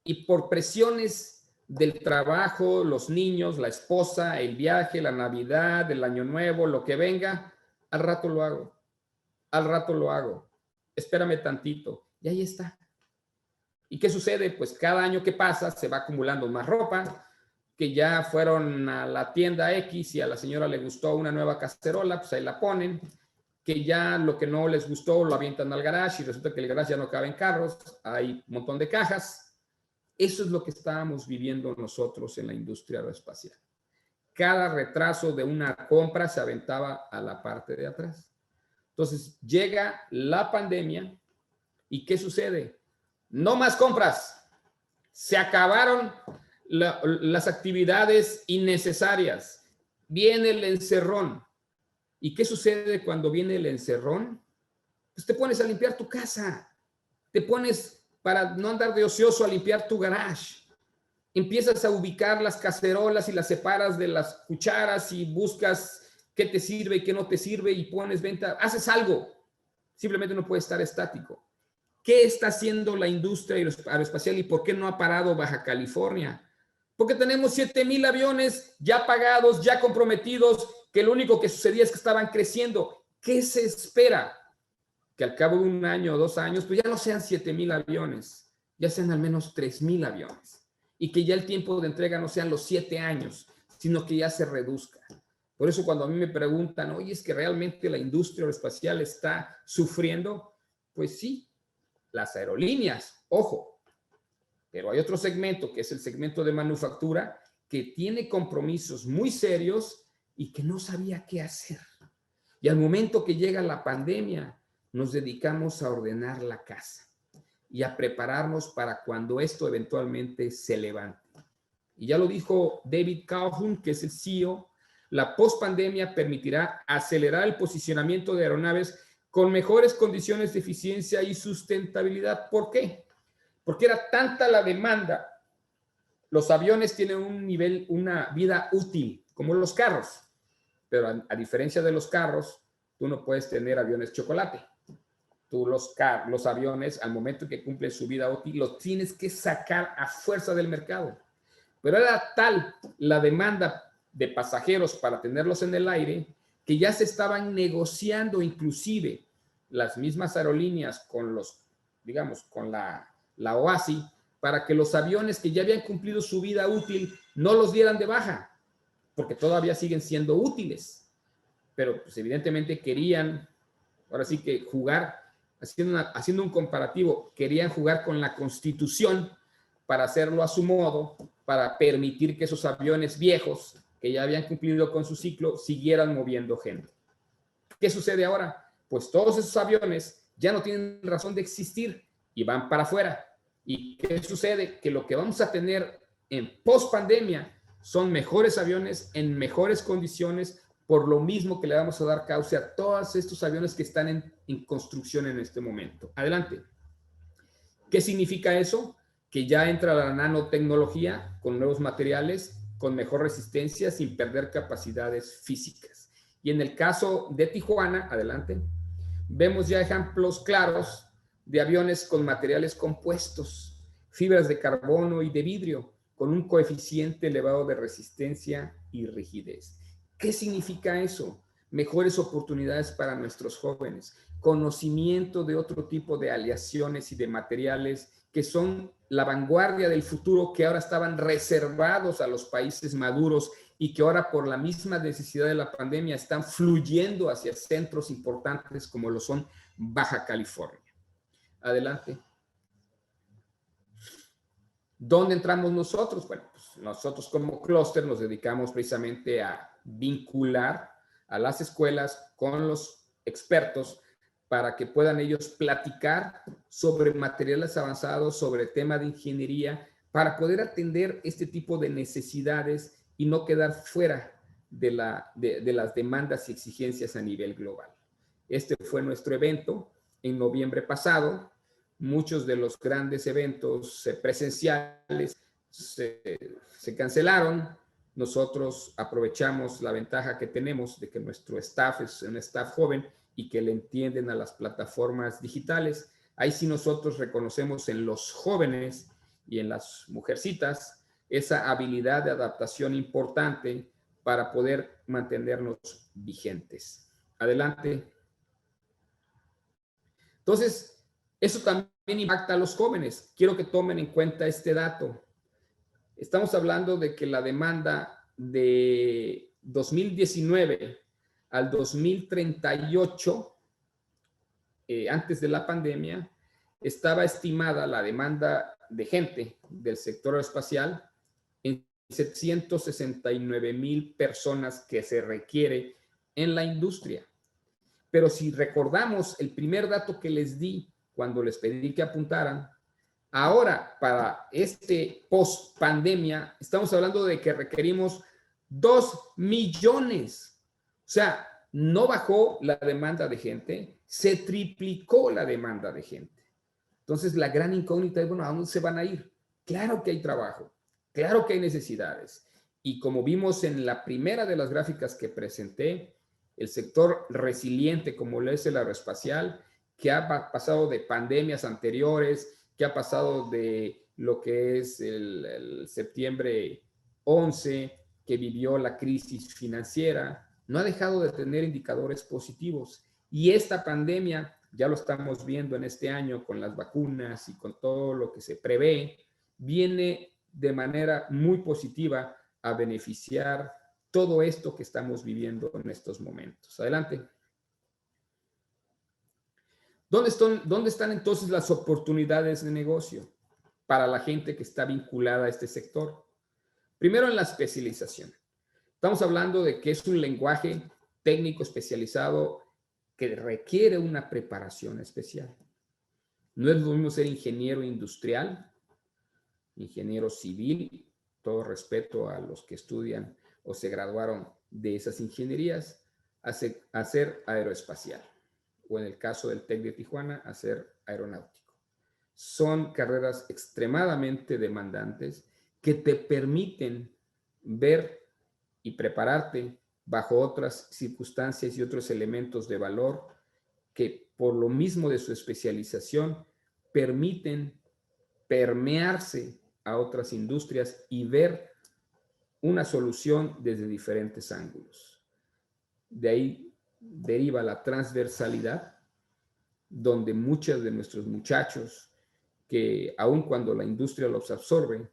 S2: y por presiones del trabajo, los niños, la esposa, el viaje, la Navidad, el Año Nuevo, lo que venga, al rato lo hago. Al rato lo hago. Espérame tantito. Y ahí está. ¿Y qué sucede? Pues cada año que pasa se va acumulando más ropa, que ya fueron a la tienda X y a la señora le gustó una nueva cacerola, pues ahí la ponen, que ya lo que no les gustó lo avientan al garage y resulta que el garage ya no cabe en carros, hay un montón de cajas. Eso es lo que estábamos viviendo nosotros en la industria aeroespacial. Cada retraso de una compra se aventaba a la parte de atrás. Entonces llega la pandemia y ¿qué sucede? No más compras. Se acabaron las actividades innecesarias. Viene el encerrón. ¿Y qué sucede cuando viene el encerrón? Pues te pones a limpiar tu casa. Te pones para no andar de ocioso a limpiar tu garage. Empiezas a ubicar las cacerolas y las separas de las cucharas y buscas qué te sirve y qué no te sirve y pones venta. Haces algo. Simplemente no puedes estar estático. ¿Qué está haciendo la industria aeroespacial y por qué no ha parado Baja California? Porque tenemos 7,000 aviones ya pagados, ya comprometidos, que lo único que sucedía es que estaban creciendo. ¿Qué se espera? Que al cabo de un año o 2 años, pues ya no sean 7,000 aviones, ya sean al menos 3,000 aviones. Y que ya el tiempo de entrega no sean los 7 años, sino que ya se reduzca. Por eso cuando a mí me preguntan, oye, ¿es que realmente la industria aeroespacial está sufriendo? Pues sí, las aerolíneas, ojo. Pero hay otro segmento, que es el segmento de manufactura, que tiene compromisos muy serios y que no sabía qué hacer. Y al momento que llega la pandemia, nos dedicamos a ordenar la casa y a prepararnos para cuando esto eventualmente se levante. Y ya lo dijo David Calhoun, que es el CEO, la pospandemia permitirá acelerar el posicionamiento de aeronaves con mejores condiciones de eficiencia y sustentabilidad. ¿Por qué? Porque era tanta la demanda. Los aviones tienen una vida útil, como los carros, pero a diferencia de los carros, tú no puedes tener aviones chocolate. Tú los aviones, al momento que cumplen su vida útil, los tienes que sacar a fuerza del mercado. Pero era tal la demanda de pasajeros para tenerlos en el aire que ya se estaban negociando inclusive las mismas aerolíneas con la OASI para que los aviones que ya habían cumplido su vida útil no los dieran de baja, porque todavía siguen siendo útiles. Pero pues evidentemente querían, ahora sí que jugar, haciendo un comparativo, querían jugar con la Constitución para hacerlo a su modo, para permitir que esos aviones viejos, que ya habían cumplido con su ciclo, siguieran moviendo gente. ¿Qué sucede ahora? Pues todos esos aviones ya no tienen razón de existir y van para afuera. ¿Y qué sucede? Que lo que vamos a tener en post-pandemia son mejores aviones en mejores condiciones por lo mismo que le vamos a dar cauce a todos estos aviones que están en construcción en este momento. Adelante. ¿Qué significa eso? Que ya entra la nanotecnología con nuevos materiales, con mejor resistencia, sin perder capacidades físicas. Y en el caso de Tijuana, adelante, vemos ya ejemplos claros de aviones con materiales compuestos, fibras de carbono y de vidrio, con un coeficiente elevado de resistencia y rigidez. ¿Qué significa eso? Mejores oportunidades para nuestros jóvenes, conocimiento de otro tipo de aleaciones y de materiales que son la vanguardia del futuro, que ahora estaban reservados a los países maduros y que ahora por la misma necesidad de la pandemia están fluyendo hacia centros importantes como lo son Baja California. Adelante. ¿Dónde entramos nosotros? Bueno, pues nosotros como clúster nos dedicamos precisamente a vincular a las escuelas con los expertos para que puedan ellos platicar sobre materiales avanzados, sobre tema de ingeniería, para poder atender este tipo de necesidades y no quedar fuera de las demandas y exigencias a nivel global. Este fue nuestro evento en noviembre pasado. Muchos de los grandes eventos presenciales se cancelaron. Nosotros aprovechamos la ventaja que tenemos de que nuestro staff es un staff joven y que le entienden a las plataformas digitales. Ahí sí nosotros reconocemos en los jóvenes y en las mujercitas esa habilidad de adaptación importante para poder mantenernos vigentes. Adelante. Entonces, eso también impacta a los jóvenes. Quiero que tomen en cuenta este dato. Estamos hablando de que la demanda de 2019 al 2038, antes de la pandemia, estaba estimada la demanda de gente del sector aeroespacial en 769,000 personas que se requiere en la industria. Pero si recordamos el primer dato que les di cuando les pedí que apuntaran, ahora para este post pandemia estamos hablando de que requerimos 2 millones. O sea, no bajó la demanda de gente, se triplicó la demanda de gente. Entonces la gran incógnita es, bueno, ¿a dónde se van a ir? Claro que hay trabajo, claro que hay necesidades. Y como vimos en la primera de las gráficas que presenté, el sector resiliente como lo es el aeroespacial, que ha pasado de pandemias anteriores, que ha pasado de lo que es el septiembre 11, que vivió la crisis financiera, no ha dejado de tener indicadores positivos. Y esta pandemia, ya lo estamos viendo en este año con las vacunas y con todo lo que se prevé, viene de manera muy positiva a beneficiar todo esto que estamos viviendo en estos momentos. Adelante. ¿Dónde están entonces las oportunidades de negocio para la gente que está vinculada a este sector? Primero, en la especialización. Estamos hablando de que es un lenguaje técnico especializado que requiere una preparación especial. No es lo mismo ser ingeniero industrial, ingeniero civil, todo respeto a los que estudian o se graduaron de esas ingenierías, a ser aeroespacial, o en el caso del TEC de Tijuana, a ser aeronáutico. Son carreras extremadamente demandantes que te permiten ver y prepararte bajo otras circunstancias y otros elementos de valor que por lo mismo de su especialización permiten permearse a otras industrias y ver una solución desde diferentes ángulos. De ahí deriva la transversalidad, donde muchos de nuestros muchachos, que aun cuando la industria los absorbe,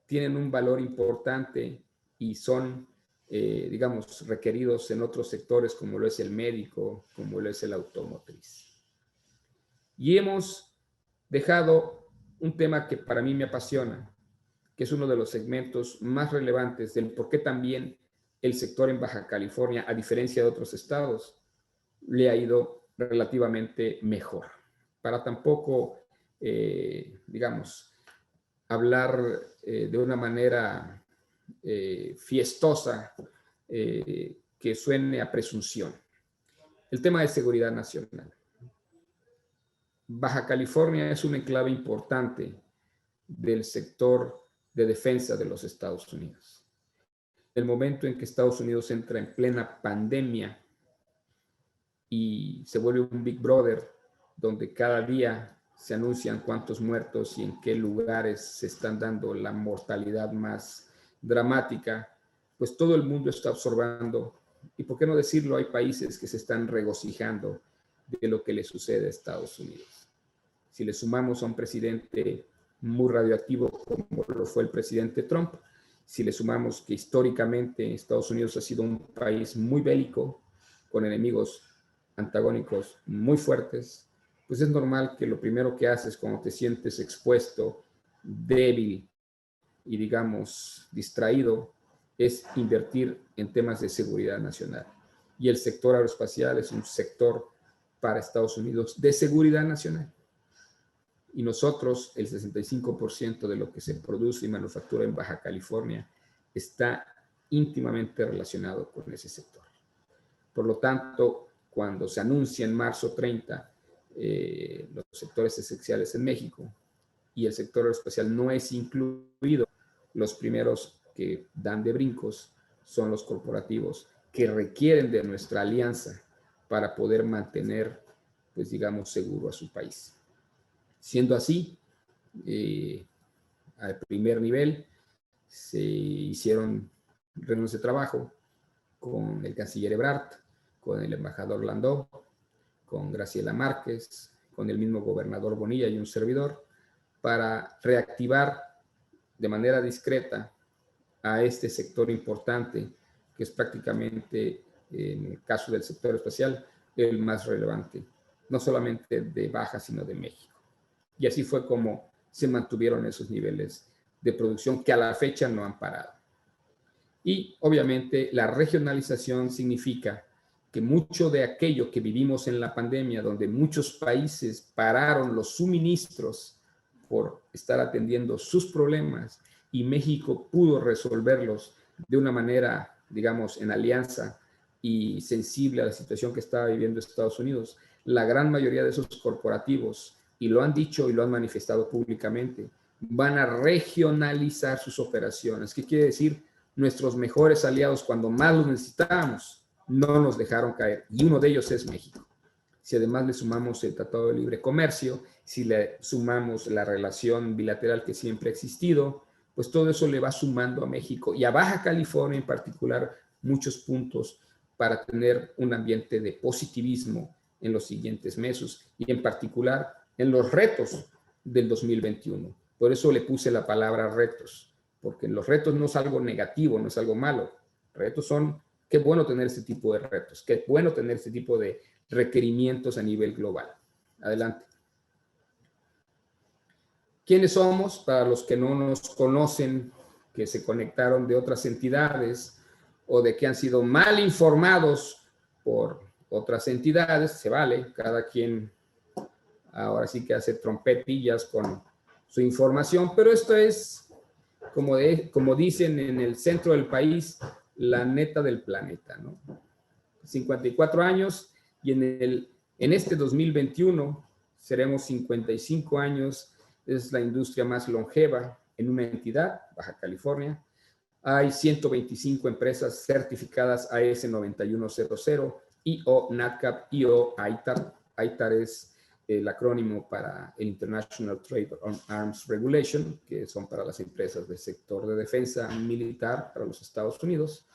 S2: tienen un valor importante y son, digamos, requeridos en otros sectores como lo es el médico, como lo es el automotriz. Y hemos dejado un tema que para mí me apasiona, que es uno de los segmentos más relevantes del por qué también el sector en Baja California, a diferencia de otros estados, le ha ido relativamente mejor. Para tampoco, digamos, hablar de una manera fiestosa, que suene a presunción. El tema de seguridad nacional. Baja California es un enclave importante del sector de defensa de los Estados Unidos. El momento en que Estados Unidos entra en plena pandemia y se vuelve un Big Brother, donde cada día se anuncian cuántos muertos y en qué lugares se están dando la mortalidad más dramática, pues todo el mundo está observando, y por qué no decirlo, hay países que se están regocijando de lo que le sucede a Estados Unidos. Si le sumamos a un presidente muy radioactivo como lo fue el presidente Trump, si le sumamos que históricamente Estados Unidos ha sido un país muy bélico, con enemigos antagónicos muy fuertes, pues es normal que lo primero que haces cuando te sientes expuesto, débil y digamos distraído, es invertir en temas de seguridad nacional. Y el sector aeroespacial es un sector para Estados Unidos de seguridad nacional. Y nosotros, el 65% de lo que se produce y manufactura en Baja California está íntimamente relacionado con ese sector. Por lo tanto, cuando se anuncia en marzo 30 los sectores esenciales en México y el sector aeroespacial no es incluido, los primeros que dan de brincos son los corporativos que requieren de nuestra alianza para poder mantener, pues digamos, seguro a su país. Siendo así, al primer nivel se hicieron reuniones de trabajo con el canciller Ebrard, con el embajador Landó, con Graciela Márquez, con el mismo gobernador Bonilla y un servidor, para reactivar de manera discreta a este sector importante, que es prácticamente, en el caso del sector espacial, el más relevante, no solamente de Baja, sino de México. Y así fue como se mantuvieron esos niveles de producción que a la fecha no han parado. Y obviamente la regionalización significa que mucho de aquello que vivimos en la pandemia, donde muchos países pararon los suministros por estar atendiendo sus problemas y México pudo resolverlos de una manera, digamos, en alianza y sensible a la situación que estaba viviendo Estados Unidos, la gran mayoría de esos corporativos, y lo han dicho y lo han manifestado públicamente, van a regionalizar sus operaciones. ¿Qué quiere decir? Nuestros mejores aliados, cuando más los necesitábamos, no nos dejaron caer, y uno de ellos es México. Si además le sumamos el Tratado de Libre Comercio, si le sumamos la relación bilateral que siempre ha existido, pues todo eso le va sumando a México y a Baja California en particular muchos puntos para tener un ambiente de positivismo en los siguientes meses y en particular en los retos del 2021. Por eso le puse la palabra retos, porque los retos no es algo negativo, no es algo malo. Retos son, qué bueno tener este tipo de retos, qué bueno tener este tipo de requerimientos a nivel global. Adelante. ¿Quiénes somos? Para los que no nos conocen, que se conectaron de otras entidades o de que han sido mal informados por otras entidades, se vale, cada quien ahora sí que hace trompetillas con su información, pero esto es, como dicen en el centro del país, la neta del planeta, ¿no? 54 años y en este 2021 seremos 55 años, es la industria más longeva en una entidad, Baja California. Hay 125 empresas certificadas AS 9100, IO, NADCAP, IO, ITAR. ITAR es el acrónimo para el International Trade on Arms Regulation, que son para las empresas del sector de defensa militar para los Estados Unidos.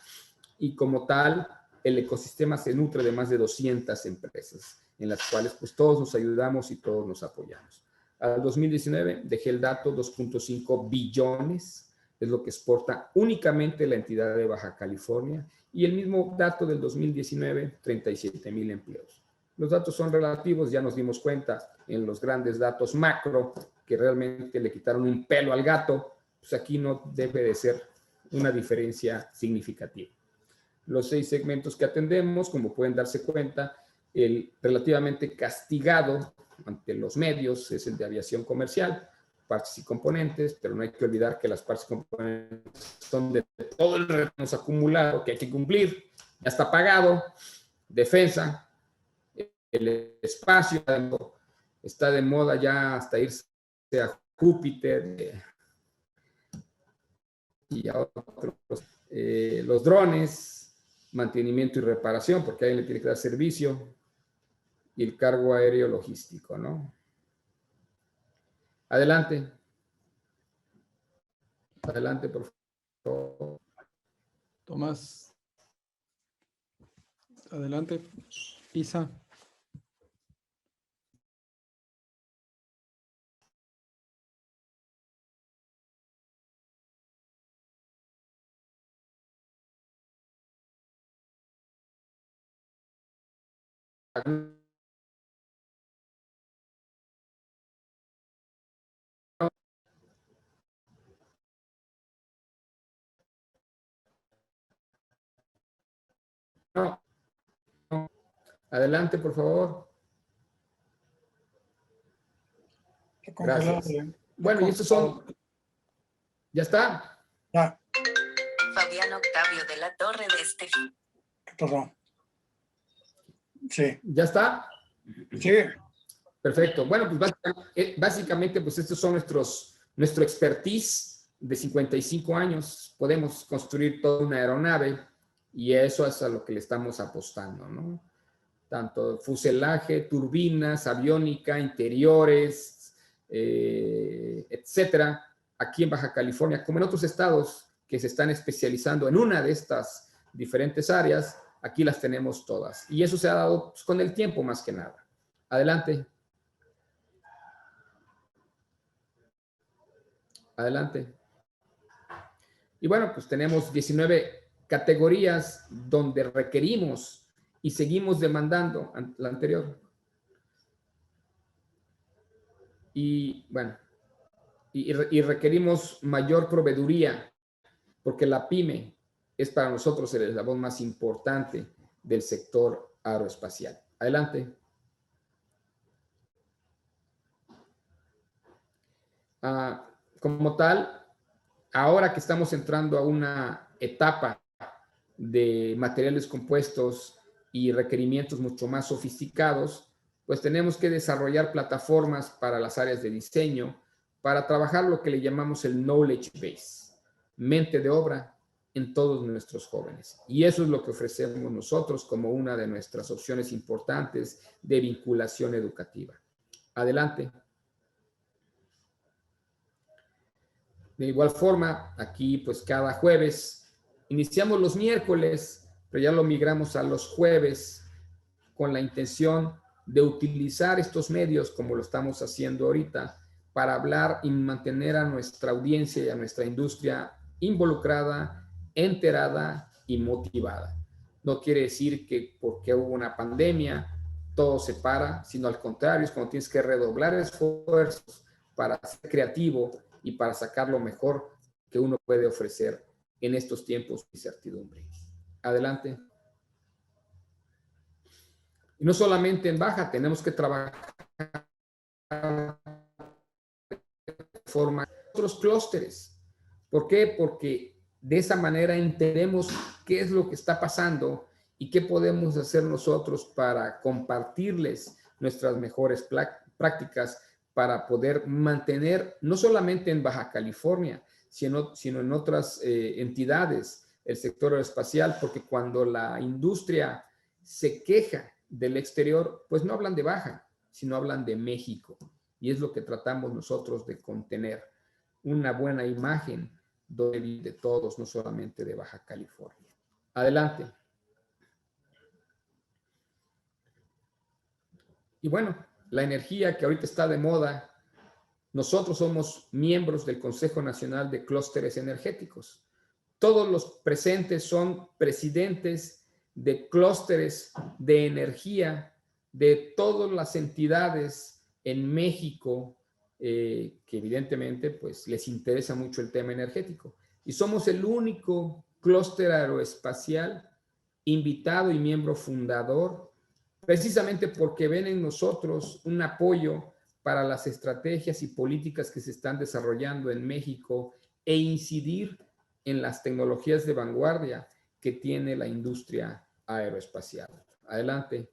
S2: Y como tal, el ecosistema se nutre de más de 200 empresas, en las cuales pues todos nos ayudamos y todos nos apoyamos. Al 2019 dejé el dato, 2.5 billones es lo que exporta únicamente la entidad de Baja California, y el mismo dato del 2019, 37,000 empleos. Los datos son relativos, ya nos dimos cuenta en los grandes datos macro que realmente le quitaron un pelo al gato, pues aquí no debe de ser una diferencia significativa. Los 6 segmentos que atendemos, como pueden darse cuenta, el relativamente castigado ante los medios es el de aviación comercial, partes y componentes, pero no hay que olvidar que las partes y componentes son de todo el retorno acumulado que hay que cumplir, ya está pagado, defensa, el espacio, está de moda ya hasta irse a Júpiter y a otros, los drones, mantenimiento y reparación, porque alguien le tiene que dar servicio, y el cargo aéreo logístico, ¿no? Adelante. Adelante, por favor.
S3: Tomás. Adelante. Isa.
S2: No, no. Adelante, por favor. Gracias. Bueno, y estos son... ¿Ya está?
S5: Ya.
S6: Fabián Octavio de la Torre de Estefi.
S5: ¿Qué pasó? Sí.
S2: ¿Ya está?
S5: Sí.
S2: Perfecto. Bueno, pues básicamente pues estos son nuestro expertise de 55 años. Podemos construir toda una aeronave y eso es a lo que le estamos apostando, ¿no? Tanto fuselaje, turbinas, aviónica, interiores, etcétera, aquí en Baja California, como en otros estados que se están especializando en una de estas diferentes áreas, aquí las tenemos todas. Y eso se ha dado pues, con el tiempo más que nada. Adelante. Adelante. Y bueno, pues tenemos 19 categorías donde requerimos y seguimos demandando la anterior. Y bueno, y requerimos mayor proveeduría, porque la pyme es para nosotros el eslabón más importante del sector aeroespacial. Adelante. Como tal, ahora que estamos entrando a una etapa de materiales compuestos y requerimientos mucho más sofisticados, pues tenemos que desarrollar plataformas para las áreas de diseño, para trabajar lo que le llamamos el knowledge base, mente de obra en todos nuestros jóvenes. Y eso es lo que ofrecemos nosotros como una de nuestras opciones importantes de vinculación educativa. Adelante. De igual forma, aquí pues cada jueves, iniciamos los miércoles, pero ya lo migramos a los jueves con la intención de utilizar estos medios como lo estamos haciendo ahorita para hablar y mantener a nuestra audiencia y a nuestra industria involucrada, enterada y motivada. No quiere decir que porque hubo una pandemia todo se para, sino al contrario, es cuando tienes que redoblar esfuerzos para ser creativo y para sacar lo mejor que uno puede ofrecer en estos tiempos de incertidumbre. Adelante. Y no solamente en Baja, tenemos que trabajar de forma otros clústeres. ¿Por qué? Porque de esa manera entendemos qué es lo que está pasando y qué podemos hacer nosotros para compartirles nuestras mejores prácticas para poder mantener, no solamente en Baja California, sino en otras entidades, el sector aeroespacial, porque cuando la industria se queja del exterior, pues no hablan de Baja, sino hablan de México. Y es lo que tratamos nosotros de contener, una buena imagen de todos, no solamente de Baja California. Adelante. Y bueno, la energía que ahorita está de moda, nosotros somos miembros del Consejo Nacional de Clústeres Energéticos. Todos los presentes son presidentes de clústeres de energía de todas las entidades en México que evidentemente pues les interesa mucho el tema energético. Y somos el único clúster aeroespacial invitado y miembro fundador, precisamente porque ven en nosotros un apoyo para las estrategias y políticas que se están desarrollando en México e incidir en las tecnologías de vanguardia que tiene la industria aeroespacial. Adelante.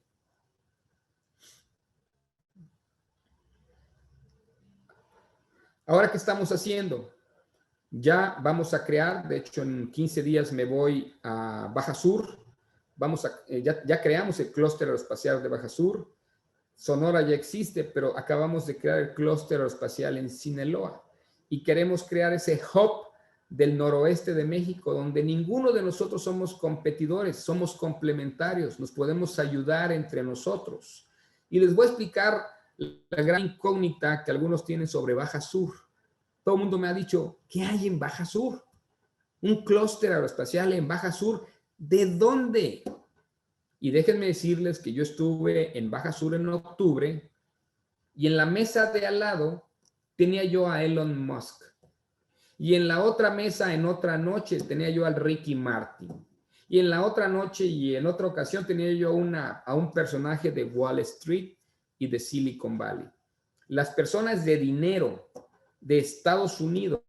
S2: Ahora, ¿qué estamos haciendo? Ya vamos a crear, de hecho en 15 días me voy a Baja Sur, ya creamos el clúster aeroespacial de Baja Sur. Sonora ya existe, pero acabamos de crear el clúster aeroespacial en Sinaloa y queremos crear ese hub del noroeste de México, donde ninguno de nosotros somos competidores, somos complementarios, nos podemos ayudar entre nosotros. Y les voy a explicar la gran incógnita que algunos tienen sobre Baja Sur. Todo el mundo me ha dicho, ¿qué hay en Baja Sur? Un clúster aeroespacial en Baja Sur. ¿De dónde? Y déjenme decirles que yo estuve en Baja Sur en octubre y en la mesa de al lado tenía yo a Elon Musk. Y en la otra mesa, en otra noche, tenía yo al Ricky Martin. Y en la otra noche y en otra ocasión tenía yo a un personaje de Wall Street y de Silicon Valley. Las personas de dinero de Estados Unidos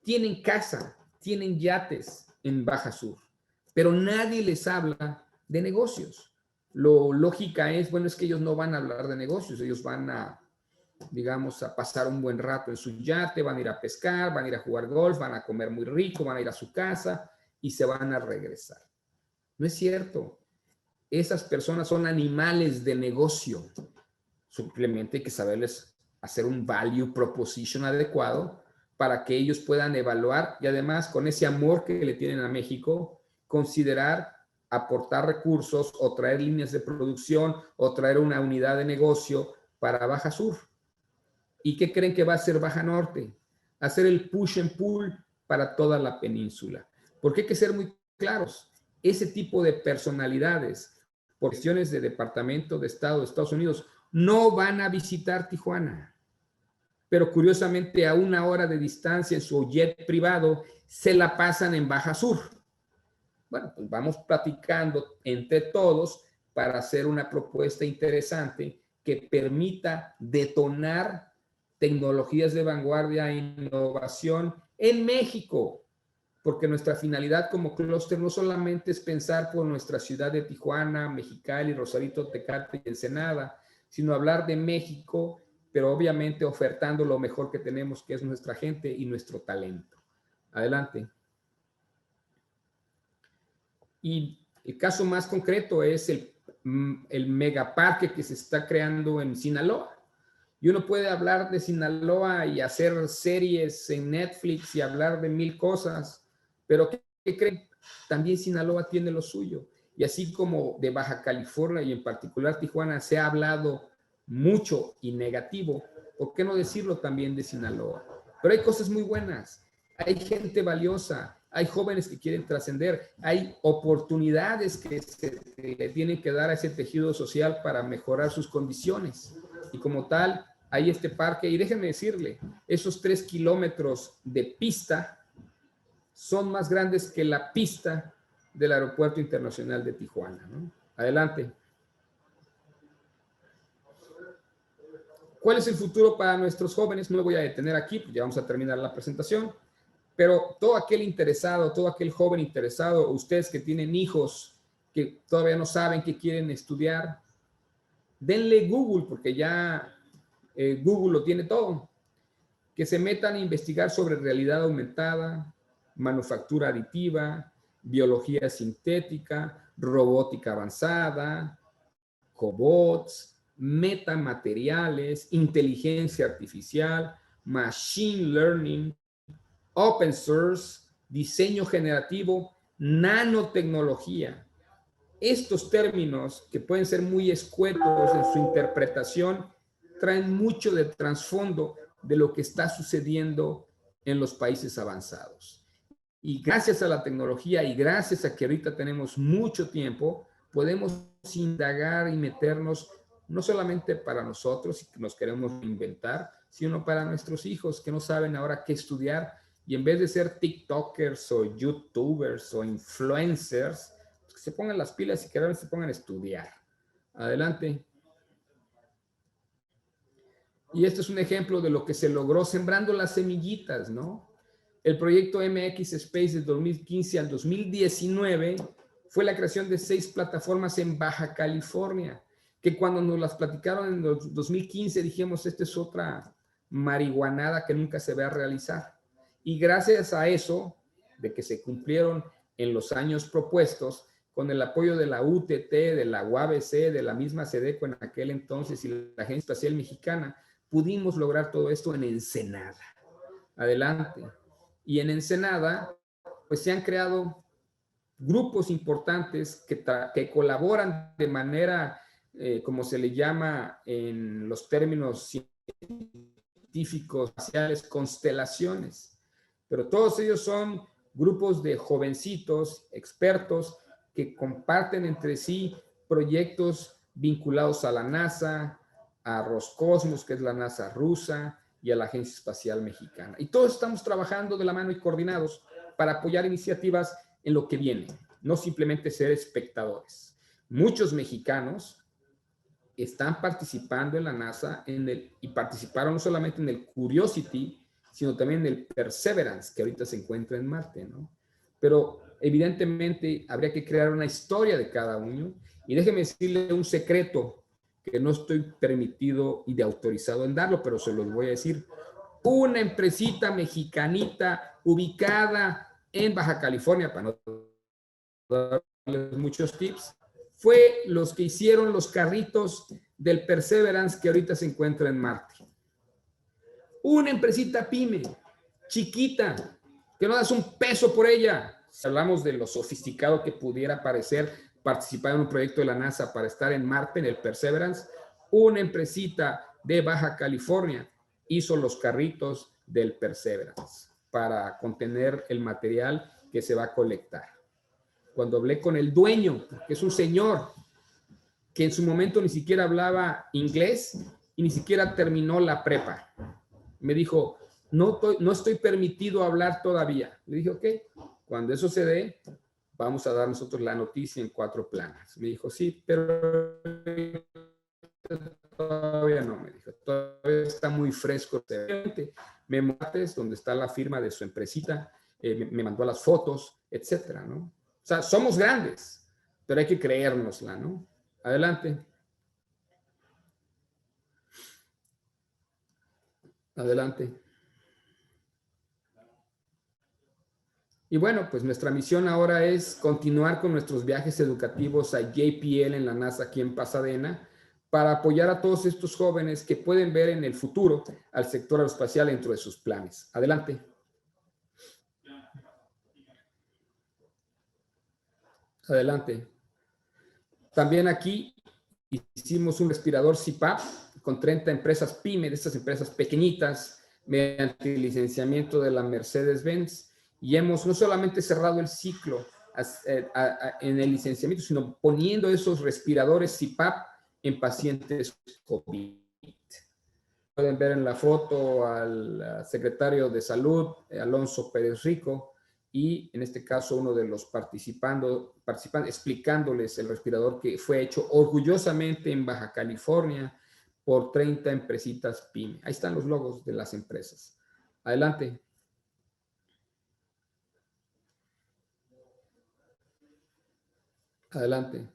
S2: tienen casa, tienen yates en Baja Sur, pero nadie les habla de negocios. Lo lógica es, bueno, es que ellos no van a hablar de negocios, ellos van a, digamos, a pasar un buen rato en su yate, van a ir a pescar, van a ir a jugar golf, van a comer muy rico, van a ir a su casa y se van a regresar. No es cierto. Esas personas son animales de negocio. Simplemente hay que saberles hacer un value proposition adecuado para que ellos puedan evaluar y además con ese amor que le tienen a México, considerar aportar recursos o traer líneas de producción o traer una unidad de negocio para Baja Sur. ¿Y qué creen que va a hacer Baja Norte? Hacer el push and pull para toda la península. Porque hay que ser muy claros. Ese tipo de personalidades, por cuestiones de Departamento de Estado de Estados Unidos, no van a visitar Tijuana. Pero curiosamente a 1 hora de distancia en su jet privado se la pasan en Baja Sur. Bueno, pues vamos platicando entre todos para hacer una propuesta interesante que permita detonar tecnologías de vanguardia e innovación en México, porque nuestra finalidad como clúster no solamente es pensar por nuestra ciudad de Tijuana, Mexicali, Rosarito, Tecate y Ensenada, sino hablar de México, pero obviamente ofertando lo mejor que tenemos, que es nuestra gente y nuestro talento. Adelante. Y el caso más concreto es el megaparque que se está creando en Sinaloa. Y uno puede hablar de Sinaloa y hacer series en Netflix y hablar de 1000 cosas, pero ¿qué creen? También Sinaloa tiene lo suyo. Y así como de Baja California y en particular Tijuana se ha hablado mucho y negativo, ¿por qué no decirlo también de Sinaloa? Pero hay cosas muy buenas, hay gente valiosa, hay jóvenes que quieren trascender, hay oportunidades que se tienen que dar a ese tejido social para mejorar sus condiciones. Y como tal, hay este parque, y déjenme decirle, esos 3 kilómetros de pista son más grandes que la pista del Aeropuerto Internacional de Tijuana, ¿no? Adelante. ¿Cuál es el futuro para nuestros jóvenes? No me voy a detener aquí, pues ya vamos a terminar la presentación. Pero todo aquel interesado, todo aquel joven interesado, ustedes que tienen hijos que todavía no saben qué quieren estudiar, denle Google, porque ya Google lo tiene todo. Que se metan a investigar sobre realidad aumentada, manufactura aditiva, biología sintética, robótica avanzada, cobots, metamateriales, inteligencia artificial, machine learning, open source, diseño generativo, nanotecnología. Estos términos, que pueden ser muy escuetos en su interpretación, traen mucho de trasfondo de lo que está sucediendo en los países avanzados. Y gracias a la tecnología y gracias a que ahorita tenemos mucho tiempo, podemos indagar y meternos no solamente para nosotros y que nos queremos inventar, sino para nuestros hijos que no saben ahora qué estudiar. Y en vez de ser TikTokers o YouTubers o influencers, pues que se pongan las pilas y que ahora se pongan a estudiar. Adelante. Y este es un ejemplo de lo que se logró sembrando las semillitas, ¿no? El proyecto MX Space de 2015 al 2019 fue la creación de 6 plataformas en Baja California, que cuando nos las platicaron en el 2015 dijimos, esta es otra marihuanada que nunca se va a realizar. Y gracias a eso, de que se cumplieron en los años propuestos, con el apoyo de la UTT, de la UABC, de la misma SEDECO en aquel entonces y la Agencia Espacial Mexicana, pudimos lograr todo esto en Ensenada. Adelante. Y en Ensenada, pues se han creado grupos importantes que colaboran de manera, como se le llama en los términos científicos, espaciales, constelaciones. Pero todos ellos son grupos de jovencitos, expertos, que comparten entre sí proyectos vinculados a la NASA, a Roscosmos, que es la NASA rusa, y a la Agencia Espacial Mexicana. Y todos estamos trabajando de la mano y coordinados para apoyar iniciativas en lo que viene, no simplemente ser espectadores. Muchos mexicanos están participando en la NASA y participaron no solamente en el Curiosity, sino también en el Perseverance, que ahorita se encuentra en Marte, ¿no? Pero evidentemente habría que crear una historia de cada uno. Y déjeme decirle un secreto que no estoy permitido y de autorizado en darlo, pero se los voy a decir. Una empresita mexicanita ubicada en Baja California, para no darles muchos tips, fue los que hicieron los carritos del Perseverance que ahorita se encuentra en Marte. Una empresita pyme, chiquita, que no das un peso por ella. Si hablamos de lo sofisticado que pudiera parecer participar en un proyecto de la NASA para estar en Marte, en el Perseverance, una empresita de Baja California hizo los carritos del Perseverance para contener el material que se va a colectar. Cuando hablé con el dueño, que es un señor que en su momento ni siquiera hablaba inglés y ni siquiera terminó la prepa, me dijo, no estoy permitido hablar todavía. Le dije, ok, cuando eso se dé, vamos a dar nosotros la noticia en 4 planas. Me dijo, sí, pero todavía no, me dijo, todavía está muy fresco. Me mates donde está la firma de su empresita, me mandó las fotos, etcétera, ¿no? O sea, somos grandes, pero hay que creérnosla, ¿no? Adelante. Adelante. Y bueno, pues nuestra misión ahora es continuar con nuestros viajes educativos a JPL en la NASA aquí en Pasadena para apoyar a todos estos jóvenes que pueden ver en el futuro al sector aeroespacial dentro de sus planes. Adelante. Adelante. También aquí hicimos un respirador CPAP con 30 empresas PYME, de estas empresas pequeñitas, mediante el licenciamiento de la Mercedes-Benz. Y hemos no solamente cerrado el ciclo en el licenciamiento, sino poniendo esos respiradores CPAP en pacientes COVID. Pueden ver en la foto al secretario de Salud, Alonso Pérez Rico, y en este caso uno de los participantes explicándoles el respirador que fue hecho orgullosamente en Baja California por 30 empresitas PYME. Ahí están los logos de las empresas. Adelante. Adelante.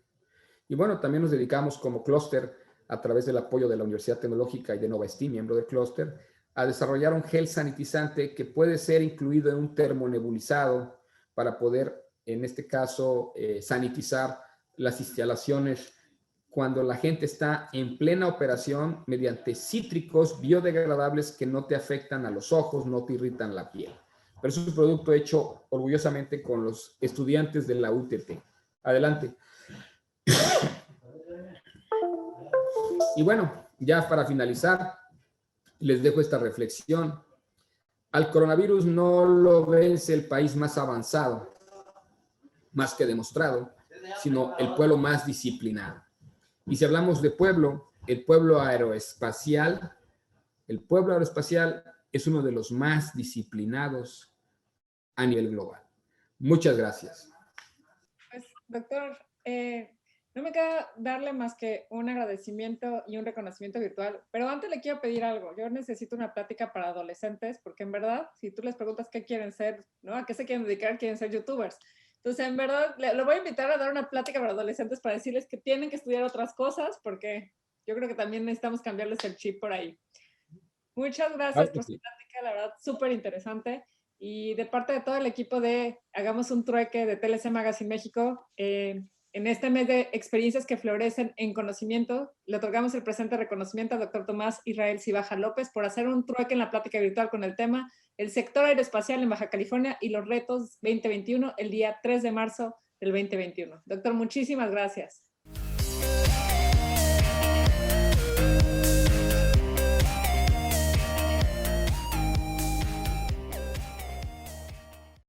S2: Y bueno, también nos dedicamos como clúster, a través del apoyo de la Universidad Tecnológica y de Novasti, miembro del clúster, a desarrollar un gel sanitizante que puede ser incluido en un termonebulizado para poder, en este caso, sanitizar las instalaciones cuando la gente está en plena operación mediante cítricos biodegradables que no te afectan a los ojos, no te irritan la piel. Pero es un producto hecho orgullosamente con los estudiantes de la UTT. Adelante. Y bueno, ya para finalizar, les dejo esta reflexión. Al coronavirus no lo vence el país más avanzado, más que demostrado, sino el pueblo más disciplinado. Y si hablamos de pueblo, el pueblo aeroespacial es uno de los más disciplinados a nivel global. Muchas gracias.
S1: Pues, doctor, no me queda darle más que un agradecimiento y un reconocimiento virtual, pero antes le quiero pedir algo. Yo necesito una plática para adolescentes, porque en verdad, si tú les preguntas qué quieren ser, ¿no? ¿A qué se quieren dedicar? Quieren ser youtubers. Entonces, en verdad, lo voy a invitar a dar una plática para adolescentes para decirles que tienen que estudiar otras cosas, porque yo creo que también necesitamos cambiarles el chip por ahí. Muchas gracias por su plática, la verdad, súper interesante. Y de parte de todo el equipo de Hagamos un Trueque de TLC Magazine México, en este mes de experiencias que florecen en conocimiento, le otorgamos el presente reconocimiento al Dr. Tomás Israel Cibaja López por hacer un trueque en la plática virtual con el tema El sector aeroespacial en Baja California y los retos 2021, el día 3 de marzo del 2021. Doctor, muchísimas gracias.